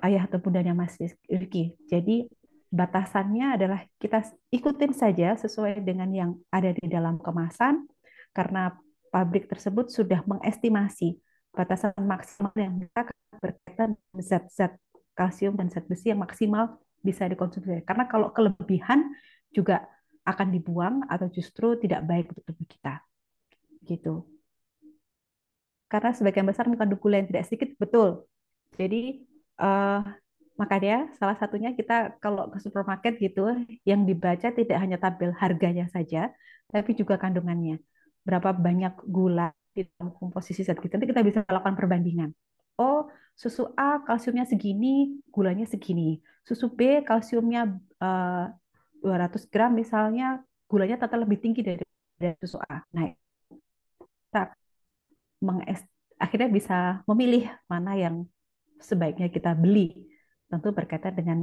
ayah atau bundanya Mas Rizky. Jadi batasannya adalah kita ikutin saja sesuai dengan yang ada di dalam kemasan, karena pabrik tersebut sudah mengestimasi batasan maksimal yang bisa berkaitan dengan zat-zat kalsium dan zat besi yang maksimal bisa dikonsumsi. Karena kalau kelebihan juga akan dibuang atau justru tidak baik untuk tubuh kita. Gitu. Karena sebagian besar mengandung gula yang tidak sedikit, betul. Jadi eh, makanya salah satunya kita kalau ke supermarket gitu, yang dibaca tidak hanya tabel harganya saja, tapi juga kandungannya. Berapa banyak gula di dalam komposisi zat kita. Nanti kita bisa melakukan perbandingan. Oh, susu A kalsiumnya segini, gulanya segini. Susu B kalsiumnya 200 gram misalnya, gulanya tetap lebih tinggi dari susu A. Nah, kita akhirnya bisa memilih mana yang sebaiknya kita beli. Tentu berkaitan dengan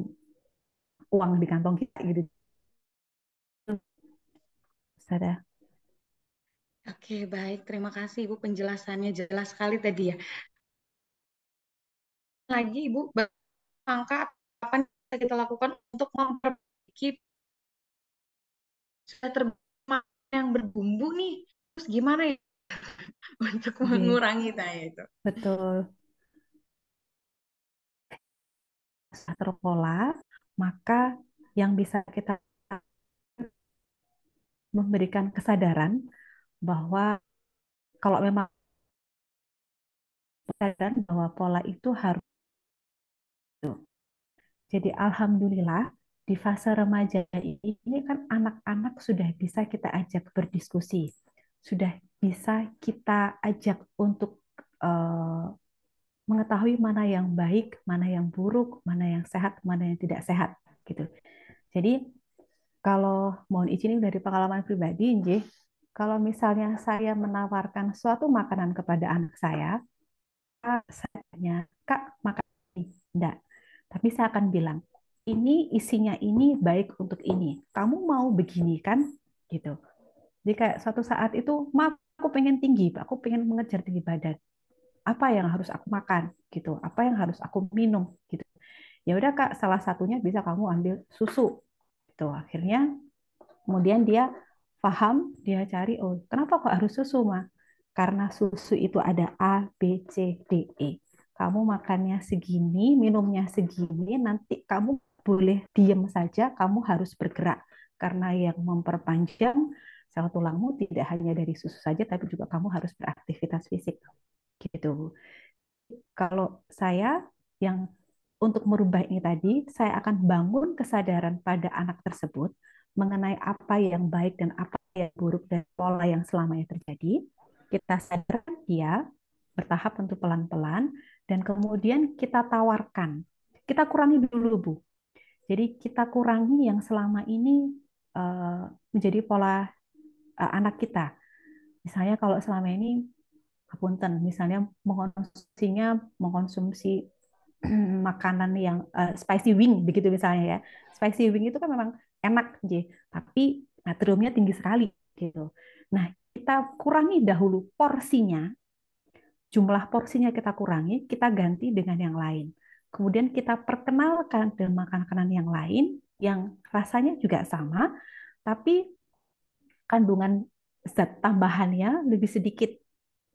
uang di kantong kita gitu. Sada. Oke, baik. Terima kasih Ibu penjelasannya jelas sekali tadi ya. Lagi Ibu, langkah apa yang bisa kita lakukan untuk memperbaiki sudah termakan yang berbumbu nih. Terus gimana ya untuk Oke, mengurangi tanya itu? betul. Setelah terpola, maka yang bisa kita memberikan kesadaran bahwa kalau memang kesadaran bahwa pola itu harus. Jadi alhamdulillah di fase remaja ini kan anak-anak sudah bisa kita ajak berdiskusi, sudah bisa kita ajak untuk eh, mengetahui mana yang baik, mana yang buruk, mana yang sehat, mana yang tidak sehat, gitu. Jadi kalau mohon izin dari pengalaman pribadi, Nji, kalau misalnya saya menawarkan suatu makanan kepada anak saya tanya, Kak, makan ini. Enggak. Tapi saya akan bilang, ini isinya ini baik untuk ini. Kamu mau begini kan? Gitu. Jadi kayak suatu saat itu, Ma, aku pengen tinggi, aku pengen mengejar tinggi badan. Apa yang harus aku makan? Gitu. Apa yang harus aku minum? Gitu. Ya udah Kak, salah satunya bisa kamu ambil susu. Gitu. Akhirnya Kemudian dia paham, dia cari, oh kenapa kok harus susu, Ma? Karena susu itu ada A, B, C, D, E. Kamu makannya segini, minumnya segini, nanti kamu boleh diem saja, kamu harus bergerak. Karena yang memperpanjang sel tulangmu tidak hanya dari susu saja, tapi juga kamu harus beraktivitas fisik. Gitu. Kalau saya yang untuk merubah ini tadi, saya akan bangun kesadaran pada anak tersebut mengenai apa yang baik dan apa yang buruk dan pola yang selamanya terjadi. Kita sadarkan dia bertahap tentu pelan-pelan dan kemudian kita tawarkan. Kita kurangi dulu, Bu. Jadi kita kurangi yang selama ini menjadi pola anak kita. Misalnya kalau selama ini punten, misalnya mengkonsumsi makanan yang spicy wing begitu misalnya ya. Spicy wing itu kan memang enak, tapi natriumnya tinggi sekali gitu. Nah, kita kurangi dahulu porsinya, jumlah porsinya kita kurangi, kita ganti dengan yang lain. Kemudian kita perkenalkan dengan makanan yang lain yang rasanya juga sama, tapi kandungan zat tambahannya lebih sedikit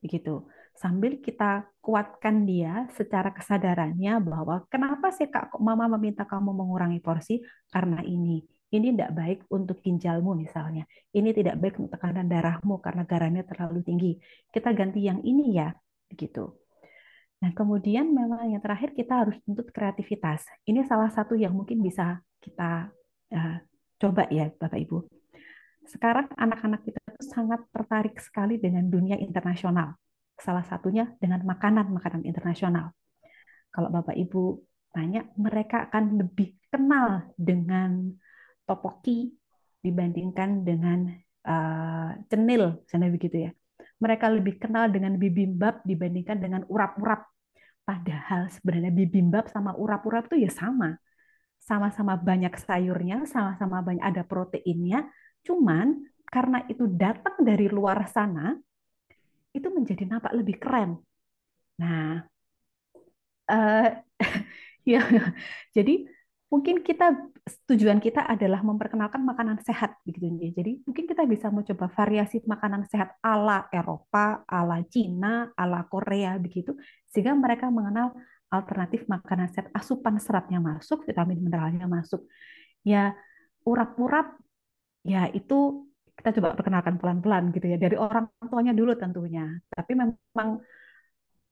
begitu. Sambil kita kuatkan dia secara kesadarannya bahwa kenapa sih Kak kok Mama meminta kamu mengurangi porsi? Karena ini. Ini tidak baik untuk ginjalmu misalnya. Ini tidak baik untuk tekanan darahmu karena garamnya terlalu tinggi. Kita ganti yang ini ya, begitu. Nah, kemudian memang yang terakhir kita harus tuntut kreativitas. Ini salah satu yang mungkin bisa kita coba ya, Bapak Ibu. Sekarang anak-anak kita tuh sangat tertarik sekali dengan dunia internasional. Salah satunya dengan makanan-makanan internasional. Kalau Bapak Ibu tanya, mereka akan lebih kenal dengan topoki dibandingkan dengan cenil, sana begitu ya. Mereka lebih kenal dengan bibimbap dibandingkan dengan urap-urap. Padahal sebenarnya bibimbap sama urap-urap itu ya sama. Sama-sama banyak sayurnya, sama-sama banyak ada proteinnya, cuman karena itu datang dari luar sana, itu menjadi nampak lebih keren. Nah, eh, ya, jadi mungkin tujuan kita adalah memperkenalkan makanan sehat, begitu. Jadi mungkin kita bisa mencoba variasi makanan sehat ala Eropa, ala Cina, ala Korea, begitu, sehingga mereka mengenal alternatif makanan sehat, asupan seratnya masuk, vitamin mineralnya masuk. Ya, urap-urap ya itu kita coba perkenalkan pelan-pelan gitu ya dari orang tuanya dulu tentunya. Tapi memang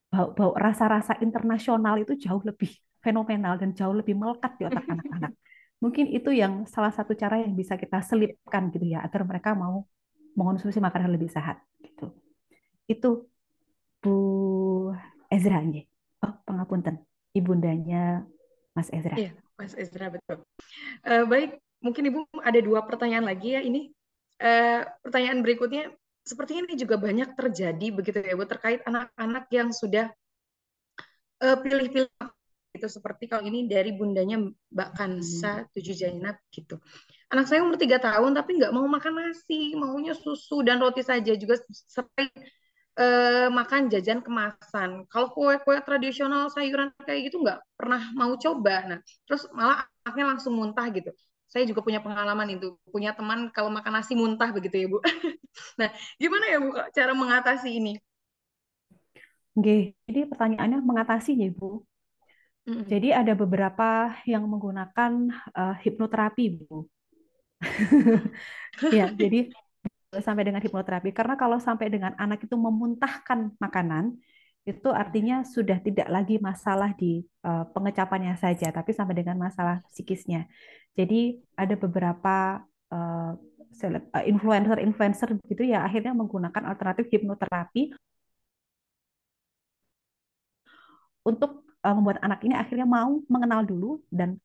bau rasa-rasa internasional itu jauh lebih fenomenal dan jauh lebih melekat di otak anak-anak. Mungkin itu yang salah satu cara yang bisa kita selipkan gitu ya agar mereka mau mengonsumsi makanan lebih sehat gitu. Itu Bu Ezra nggih. Oh, pangapunten. Ibundanya Mas Ezra. Iya, Mas Ezra betul. Baik, mungkin Ibu ada 2 pertanyaan lagi ya ini. Pertanyaan berikutnya, sepertinya ini juga banyak terjadi begitu ya Bu, terkait anak-anak yang sudah pilih-pilih itu seperti kalau ini dari bundanya Mbak Kansa 7 Zainab gitu. Anak saya umur 3 tahun tapi nggak mau makan nasi, maunya susu dan roti saja, juga sering makan jajan kemasan. Kalau kue-kue tradisional sayuran kayak gitu nggak pernah mau coba. Nah, terus malah anaknya langsung muntah gitu. Saya juga punya pengalaman itu, punya teman kalau makan nasi muntah begitu ya Bu. Nah, gimana ya Bu cara mengatasi ini? Oke, jadi pertanyaannya mengatasi ya Bu. Jadi ada beberapa yang menggunakan hipnoterapi, Bu. Ya, jadi sampai dengan hipnoterapi. Karena kalau sampai dengan anak itu memuntahkan makanan, itu artinya sudah tidak lagi masalah di pengecapannya saja, tapi sampai dengan masalah psikisnya. Jadi ada beberapa influencer-influencer gitu ya, akhirnya menggunakan alternatif hipnoterapi untuk membuat anak ini akhirnya mau mengenal dulu dan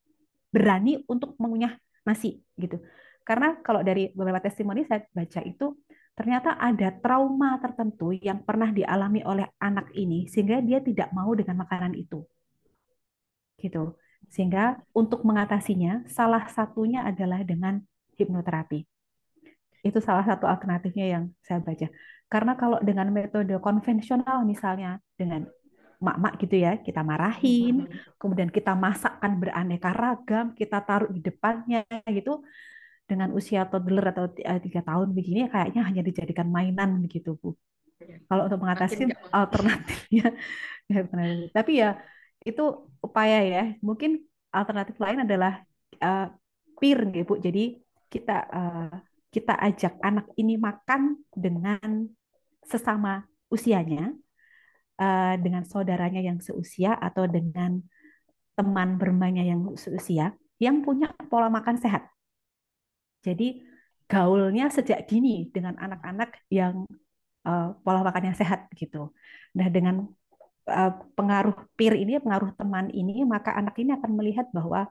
berani untuk mengunyah nasi gitu. Karena kalau dari beberapa testimoni saya baca itu ternyata ada trauma tertentu yang pernah dialami oleh anak ini sehingga dia tidak mau dengan makanan itu. Gitu. Sehingga untuk mengatasinya salah satunya adalah dengan hipnoterapi. Itu salah satu alternatifnya yang saya baca. Karena kalau dengan metode konvensional misalnya dengan mak-mak gitu ya, kita marahin, kemudian kita masakkan beraneka ragam, kita taruh di depannya gitu, dengan usia toddler atau 3 tahun begini kayaknya hanya dijadikan mainan begitu, Bu. Kalau untuk Makin mengatasi nggak mau. alternatifnya, ya, tapi ya itu upaya ya. Mungkin alternatif lain adalah uh, peer, gitu, Bu. Jadi kita kita ajak anak ini makan dengan sesama usianya, dengan saudaranya yang seusia atau dengan teman bermainnya yang seusia yang punya pola makan sehat. Jadi gaulnya sejak dini dengan anak-anak yang pola makan yang sehat gitu. Nah, dengan pengaruh peer ini, pengaruh teman ini, maka anak ini akan melihat bahwa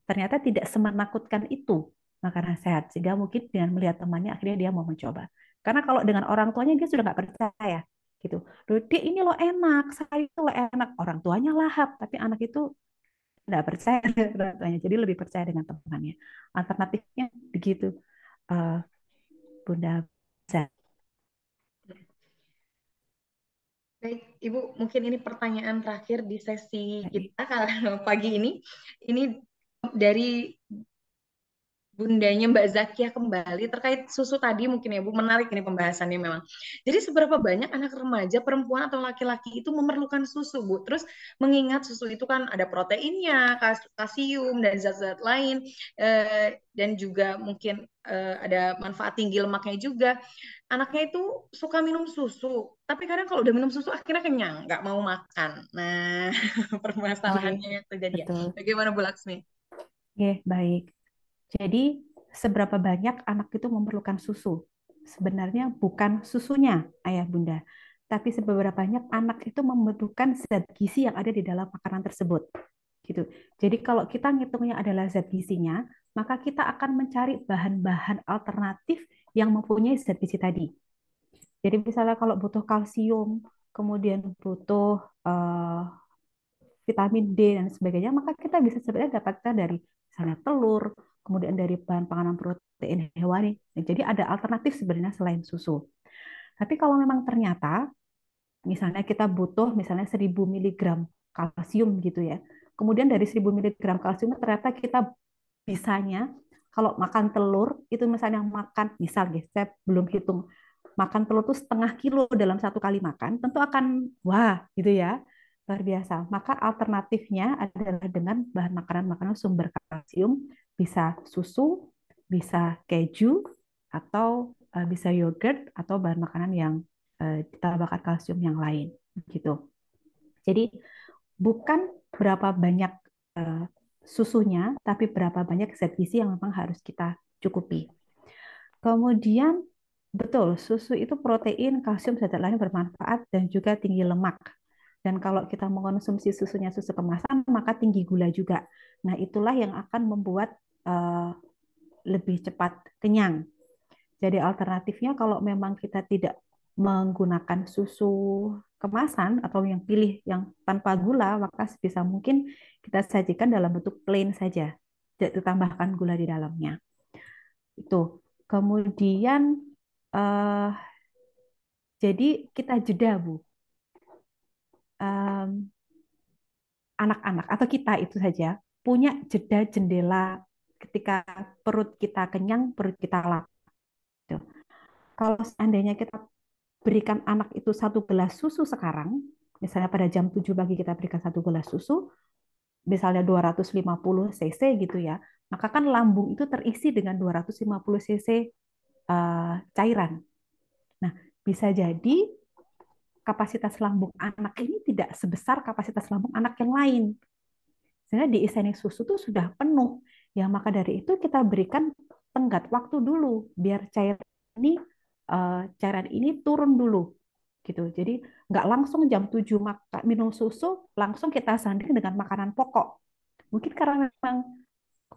ternyata tidak semenakutkan itu makanan sehat. Sehingga mungkin dengan melihat temannya akhirnya dia mau mencoba. Karena kalau dengan orang tuanya dia sudah nggak percaya gitu. Loh, dia ini loh enak, saya itu loh enak. Orang tuanya lahap, tapi anak itu nggak percaya dengan orang tuanya. Jadi lebih percaya dengan temannya. Alternatifnya begitu, uh, Bunda. Baik, Ibu, mungkin ini pertanyaan terakhir di sesi kita kalau pagi ini. Ini dari Bundanya Mbak Zakia kembali terkait susu tadi mungkin ya Bu, menarik ini pembahasannya memang. Jadi seberapa banyak anak remaja perempuan atau laki-laki itu memerlukan susu Bu? Terus mengingat susu itu kan ada proteinnya, kalsium dan zat-zat lain, dan juga mungkin ada manfaat tinggi lemaknya juga. Anaknya itu suka minum susu, tapi kadang kalau udah minum susu akhirnya kenyang, nggak mau makan. Nah, Oke, permasalahannya itu jadi ya. betul. Bagaimana Bu Laksmi? Oke, baik. Jadi, seberapa banyak anak itu memerlukan susu? Sebenarnya bukan susunya, ayah bunda, tapi seberapa banyak anak itu membutuhkan zat gizi yang ada di dalam makanan tersebut. Gitu. Jadi kalau kita ngitungnya adalah zat gizinya, maka kita akan mencari bahan-bahan alternatif yang mempunyai zat gizi tadi. Jadi misalnya kalau butuh kalsium, kemudian butuh vitamin D dan sebagainya, maka kita bisa sebenarnya dapatkan dari misalnya telur, kemudian dari bahan panganan protein hewani. Jadi ada alternatif sebenarnya selain susu. Tapi kalau memang ternyata misalnya kita butuh misalnya 1000 mg kalsium gitu ya. Kemudian dari 1000 mg kalsium ternyata kita bisanya kalau makan telur itu misalnya makan misal guys, saya belum hitung makan telur itu setengah kilo dalam satu kali makan, tentu akan wah gitu ya, luar biasa. Maka alternatifnya adalah dengan bahan makanan-makanan sumber kalsium, bisa susu, bisa keju, atau bisa yogurt atau bahan makanan yang ditambahkan kalsium yang lain gitu. Jadi bukan berapa banyak eh, susunya, tapi berapa banyak zat gizi yang memang harus kita cukupi. Kemudian betul, susu itu protein, kalsium, zat lain bermanfaat dan juga tinggi lemak. Dan kalau kita mengonsumsi susunya susu kemasan, maka tinggi gula juga. Nah, itulah yang akan membuat eh, lebih cepat kenyang. Jadi alternatifnya kalau memang kita tidak menggunakan susu kemasan atau yang pilih yang tanpa gula, maka sebisa mungkin kita sajikan dalam bentuk plain saja, tidak ditambahkan gula di dalamnya. Itu. Kemudian eh, jadi kita jeda, Bu. Anak-anak atau kita itu saja punya jeda jendela ketika perut kita kenyang, perut kita lapar. Gitu. Kalau seandainya kita berikan anak itu 1 gelas susu sekarang, misalnya pada jam 7 pagi kita berikan 1 gelas susu, misalnya 250 cc gitu ya, maka kan lambung itu terisi dengan 250 cc cairan. Nah, bisa jadi kapasitas lambung anak ini tidak sebesar kapasitas lambung anak yang lain. Sehingga diisi susu itu sudah penuh. Ya, maka dari itu kita berikan tenggat waktu dulu biar cairan ini turun dulu gitu. Jadi nggak langsung jam 7 minum susu, langsung kita sanding dengan makanan pokok. Mungkin karena memang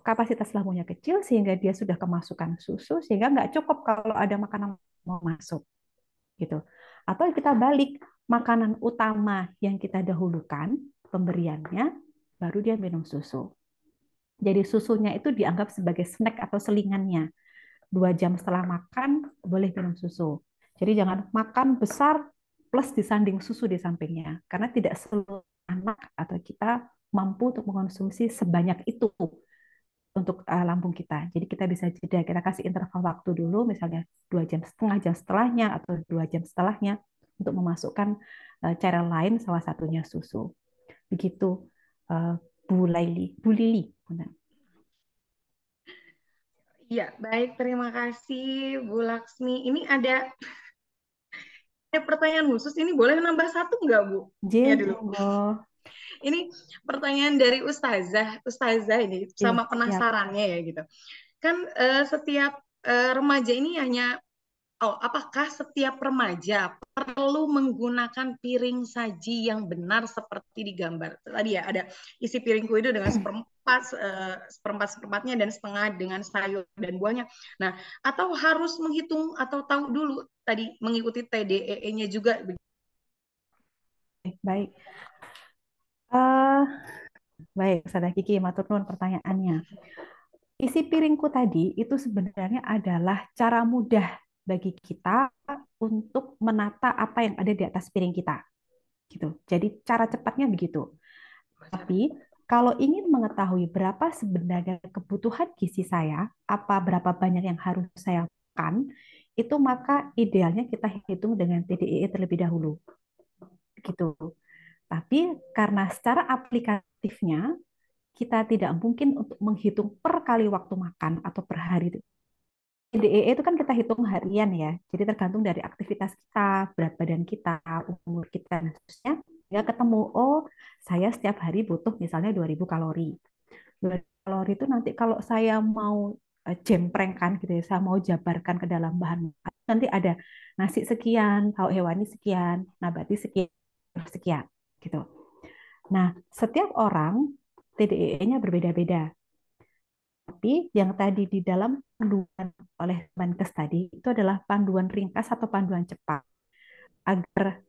kapasitas lambungnya kecil sehingga dia sudah kemasukan susu sehingga nggak cukup kalau ada makanan mau masuk gitu. Atau kita balik, makanan utama yang kita dahulukan pemberiannya baru dia minum susu. Jadi susunya itu dianggap sebagai snack atau selingannya. 2 jam setelah makan boleh minum susu. Jadi jangan makan besar plus disanding susu di sampingnya. Karena tidak seluruh anak atau kita mampu untuk mengonsumsi sebanyak itu untuk lambung kita. Jadi kita bisa jeda, kita kasih interval waktu dulu, misalnya 2 jam, setengah jam setelahnya atau 2 jam setelahnya untuk memasukkan cairan lain, salah satunya susu. Begitu, eh, Bu Lili. Iya, baik. Terima kasih, Bu Laksmi. Ini ada pertanyaan khusus. Ini boleh nambah satu nggak, Bu? J, Ya dulu. monggo. Ini pertanyaan dari Ustazah ini J, sama siap. penasarannya ya gitu. Kan setiap remaja ini apakah setiap remaja perlu menggunakan piring saji yang benar seperti digambar? Tadi ya ada isi piringku itu dengan seperempatnya dan setengah dengan sayur dan buahnya. Nah, atau harus menghitung atau tahu dulu tadi mengikuti TDEE-nya juga. Baik. Eh, baik, Sada Kiki, matur nuwun pertanyaannya. Isi piringku tadi itu sebenarnya adalah cara mudah bagi kita untuk menata apa yang ada di atas piring kita. Gitu. Jadi cara cepatnya begitu. Tapi kalau ingin mengetahui berapa sebenarnya kebutuhan gizi saya, berapa banyak yang harus saya makan, itu maka idealnya kita hitung dengan TDEE terlebih dahulu. Gitu. Tapi karena secara aplikatifnya kita tidak mungkin untuk menghitung per kali waktu makan atau per hari. TDEE itu kan kita hitung harian ya, jadi tergantung dari aktivitas kita, berat badan kita, umur kita, dan seterusnya. Ya ketemu, oh saya setiap hari butuh misalnya 2000 kalori. 2000 kalori itu nanti kalau saya mau jemprengkan gitu ya, saya mau jabarkan ke dalam bahan makan, nanti ada nasi sekian, lauk hewani sekian, nabati sekian, sekian gitu. Nah, setiap orang TDEE-nya berbeda-beda. Tapi yang tadi di dalam panduan oleh Menkes tadi itu adalah panduan ringkas atau panduan cepat agar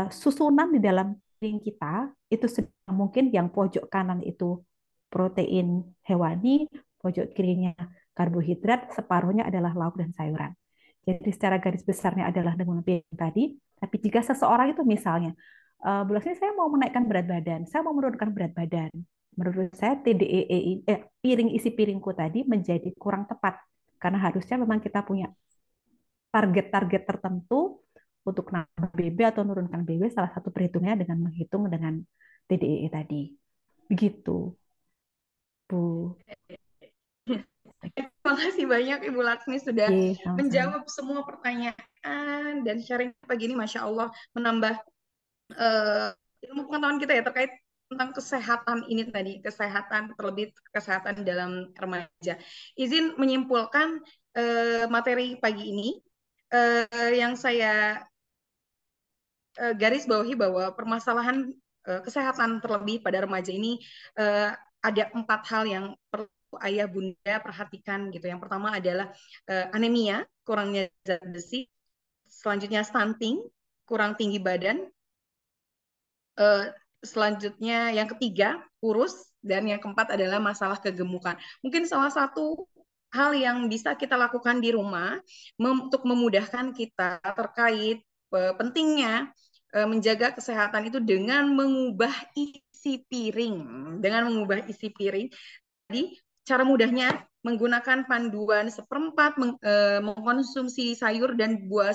susunan di dalam piring kita itu mungkin yang pojok kanan itu protein hewani, pojok kirinya karbohidrat, separuhnya adalah lauk dan sayuran. Jadi secara garis besarnya adalah dengan piring tadi. Tapi jika seseorang itu misalnya, bulan ini saya mau menaikkan berat badan, saya mau menurunkan berat badan. Menurut saya piring isi piringku tadi menjadi kurang tepat. Karena harusnya memang kita punya target-target tertentu untuk nambah BB atau menurunkan BB, salah satu perhitungnya dengan menghitung dengan TDEE tadi. Begitu, Bu. Terima kasih banyak Ibu Laksmi sudah Oke, sama-sama. menjawab semua pertanyaan dan sharing pagi ini, Masya Allah, menambah ilmu pengetahuan kita ya terkait tentang kesehatan ini tadi, terlebih kesehatan dalam remaja. Izin menyimpulkan materi pagi ini yang saya garis bawahi bahwa permasalahan kesehatan terlebih pada remaja ini ada 4 hal yang perlu ayah bunda perhatikan gitu. Yang pertama adalah anemia, kurangnya zat besi, selanjutnya stunting, kurang tinggi badan, selanjutnya yang ketiga kurus, dan yang keempat adalah masalah kegemukan. Mungkin salah satu hal yang bisa kita lakukan di rumah untuk memudahkan kita terkait pentingnya menjaga kesehatan itu dengan mengubah isi piring. Jadi cara mudahnya menggunakan panduan seperempat mengkonsumsi sayur dan buah,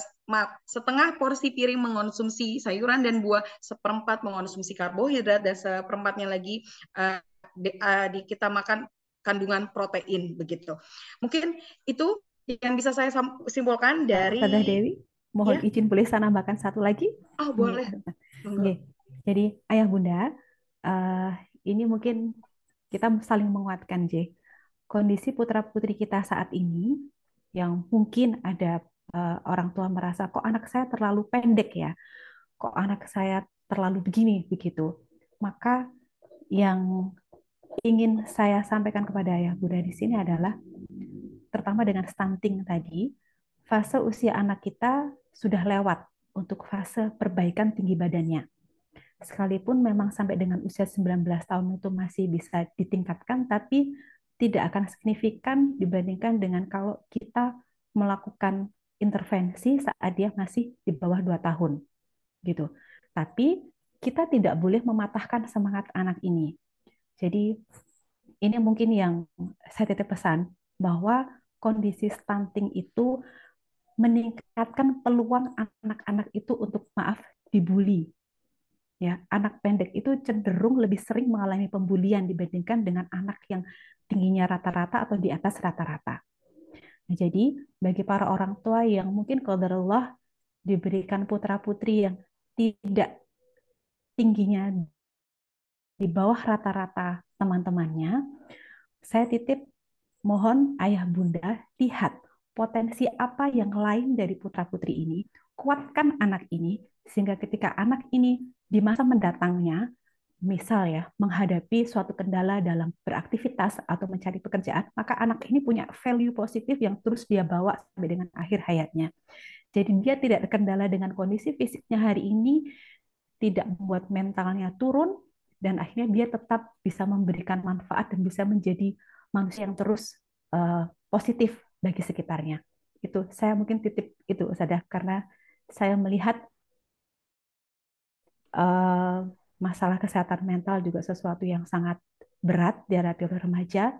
setengah porsi piring mengkonsumsi sayuran dan buah, seperempat mengkonsumsi karbohidrat, dan seperempatnya lagi kita makan kandungan protein begitu. Mungkin itu yang bisa saya simpulkan dari Ustazah Dewi, mohon ya. izin boleh saya nambahkan satu lagi? Oh, boleh. Jadi ayah bunda, ini mungkin kita saling menguatkan, J. Kondisi putra-putri kita saat ini, yang mungkin ada orang tua merasa, kok anak saya terlalu pendek ya, kok anak saya terlalu begini, begitu. Maka yang ingin saya sampaikan kepada ayah bunda di sini adalah, terutama dengan stunting tadi, fase usia anak kita sudah lewat untuk fase perbaikan tinggi badannya. Sekalipun memang sampai dengan usia 19 tahun itu masih bisa ditingkatkan, tapi tidak akan signifikan dibandingkan dengan kalau kita melakukan intervensi saat dia masih di bawah 2 tahun. Gitu. Tapi kita tidak boleh mematahkan semangat anak ini. Jadi ini mungkin yang saya titip pesan bahwa kondisi stunting itu meningkatkan peluang anak-anak itu untuk maaf dibully. Ya, anak pendek itu cenderung lebih sering mengalami pembulian dibandingkan dengan anak yang tingginya rata-rata atau di atas rata-rata. Nah, jadi bagi para orang tua yang mungkin qadarullah diberikan putra-putri yang tidak tingginya di bawah rata-rata teman-temannya, saya titip mohon ayah bunda lihat potensi apa yang lain dari putra-putri ini, kuatkan anak ini sehingga ketika anak ini di masa mendatangnya, misal ya, menghadapi suatu kendala dalam beraktivitas atau mencari pekerjaan, maka anak ini punya value positif yang terus dia bawa sampai dengan akhir hayatnya. Jadi dia tidak terkendala dengan kondisi fisiknya hari ini, tidak membuat mentalnya turun, dan akhirnya dia tetap bisa memberikan manfaat dan bisa menjadi manusia yang terus positif bagi sekitarnya. Itu saya mungkin titip itu Ustazah, karena saya melihat eh, masalah kesehatan mental juga sesuatu yang sangat berat dihadapi oleh remaja.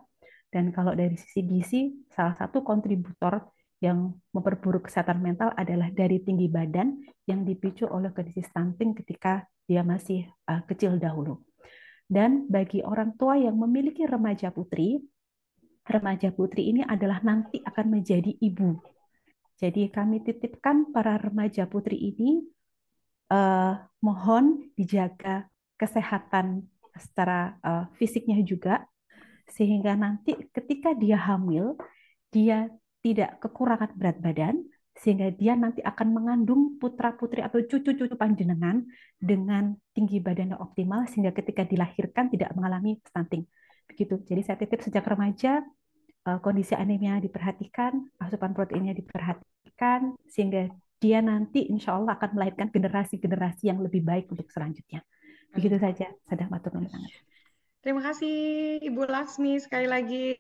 Dan kalau dari sisi gizi, salah satu kontributor yang memperburuk kesehatan mental adalah dari tinggi badan yang dipicu oleh kondisi stunting ketika dia masih kecil dahulu. Dan bagi orang tua yang memiliki remaja putri ini adalah nanti akan menjadi ibu. Jadi kami titipkan para remaja putri ini eh, mohon dijaga kesehatan secara fisiknya juga, sehingga nanti ketika dia hamil, dia tidak kekurangan berat badan, sehingga dia nanti akan mengandung putra-putri atau cucu-cucu panjenengan dengan tinggi badan yang optimal, sehingga ketika dilahirkan tidak mengalami stunting. Begitu. Jadi saya titip sejak remaja, kondisi anemia diperhatikan, asupan proteinnya diperhatikan, sehingga dia nanti insya Allah akan melahirkan generasi-generasi yang lebih baik untuk selanjutnya. Begitu saja. Sadah matur nuwun sangat. Terima kasih Ibu Laksmi sekali lagi.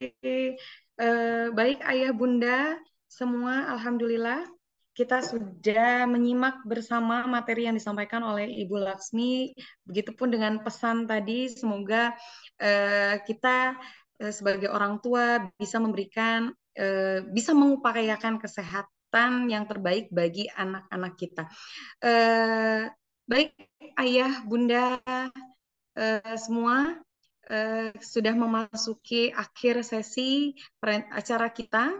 Baik Ayah Bunda semua, Alhamdulillah kita sudah menyimak bersama materi yang disampaikan oleh Ibu Laksmi. Begitupun dengan pesan tadi, semoga kita sebagai orang tua bisa memberikan, bisa mengupayakan kesehatan yang terbaik bagi anak-anak kita. Baik Ayah Bunda semua sudah memasuki akhir sesi acara kita.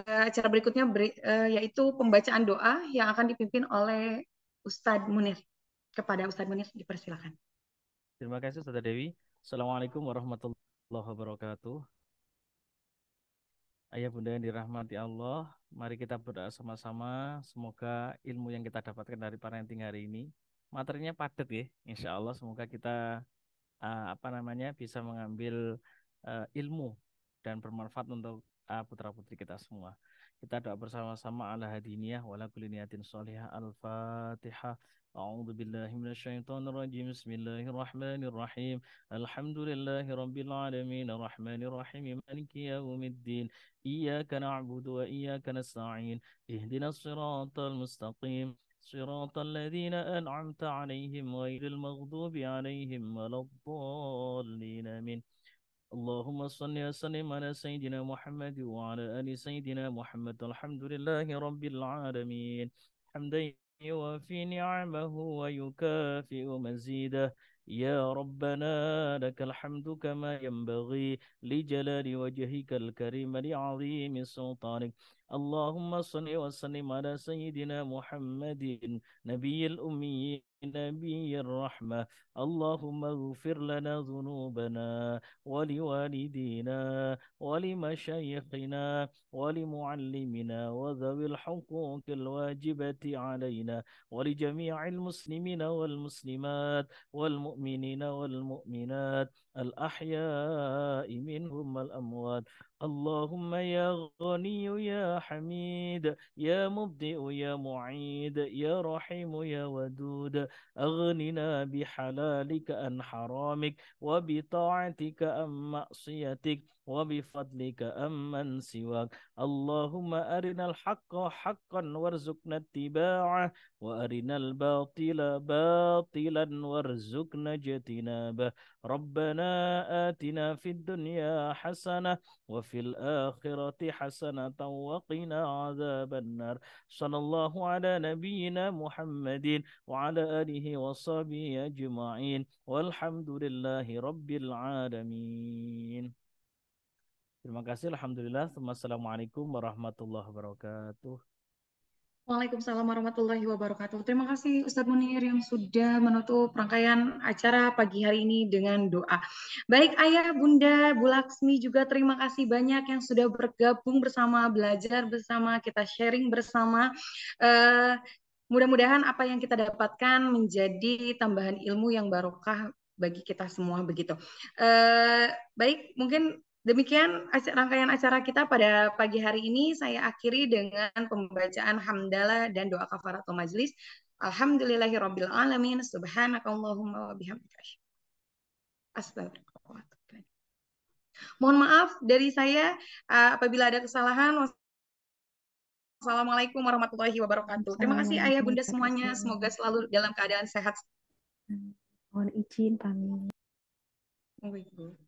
Acara berikutnya yaitu pembacaan doa yang akan dipimpin oleh Ustadz Munir. Kepada Ustadz Munir dipersilakan. Terima kasih Ustazah Dewi. Assalamualaikum warahmatullahi wabarakatuh. Ayah bunda yang dirahmati Allah, mari kita berdoa sama-sama. Semoga ilmu yang kita dapatkan dari parenting hari ini, materinya padat ya. Insya Allah semoga kita bisa mengambil ilmu dan bermanfaat untuk putra-putri kita semua. Kita doa bersama-sama ala hadiniyah wala kulli niyatin sholihah. Al-Fatihah. A'udzu billahi minasyaitonir rajim. Bismillahirrahmanirrahim. Alhamdulillahi rabbil alamin arrahmanir rahim maliki yaumiddin. Iyyaka na'budu wa iyyaka nasta'in. Ihdinas siratal mustaqim. صراط الذين أنعمت عليهم غير المغضوب عليهم ولا الضالين آمين. اللهم صل وسلم على سيدنا محمد وعلى آل سيدنا محمد. الحمد لله رب العالمين حمدا يوافي نعمه ويكافئ مزيده. يا ربنا لك الحمد كما ينبغي لجلال وجهك الكريم لعظيم سلطانك. اللهم صل وسلم على سيدنا محمد نبي الأمي نبي الرحمة. اللهم اغفر لنا ذنوبنا ولوالدينا ولمشايخنا ولمعلمنا وذوي الحقوق الواجبة علينا ولجميع المسلمين والمسلمات والمؤمنين والمؤمنات الأحياء منهم والأموات. اللهم يا غني يا حميد يا مبدئ يا معيد يا رحيم يا ودود أغننا بحلالك عن حرامك وبطاعتك عن معصيتك وبفضلك أمن سواك اللهم أرنا الحق حقا وارزقنا اتباعه وأرنا الباطل باطلا وارزقنا اجتنابه ربنا آتنا في الدنيا حسنة وفي الآخرة حسنة وقنا عذاب النار صلى الله على نبينا محمد وعلى آله وصحبه أجمعين والحمد لله رب العالمين. Terima kasih. Alhamdulillah. Assalamualaikum warahmatullahi wabarakatuh. Waalaikumsalam warahmatullahi wabarakatuh. Terima kasih Ustadz Munir yang sudah menutup rangkaian acara pagi hari ini dengan doa. Baik Ayah, Bunda, Bu Laksmi juga terima kasih banyak yang sudah bergabung bersama, belajar bersama, kita sharing bersama. Mudah-mudahan apa yang kita dapatkan menjadi tambahan ilmu yang barokah bagi kita semua begitu. Baik, mungkin demikian rangkaian acara kita pada pagi hari ini. Saya akhiri dengan pembacaan hamdalah dan doa kafaratul majlis. Alhamdulillahirabbil alamin. Subhanakallahumma wa bihamdika. Astagfirullah. Mohon maaf dari saya apabila ada kesalahan. Wassalamualaikum warahmatullahi wabarakatuh. Terima kasih Ayah Bunda semuanya. Semoga selalu dalam keadaan sehat. Mohon izin pamit. Oh, Ibu.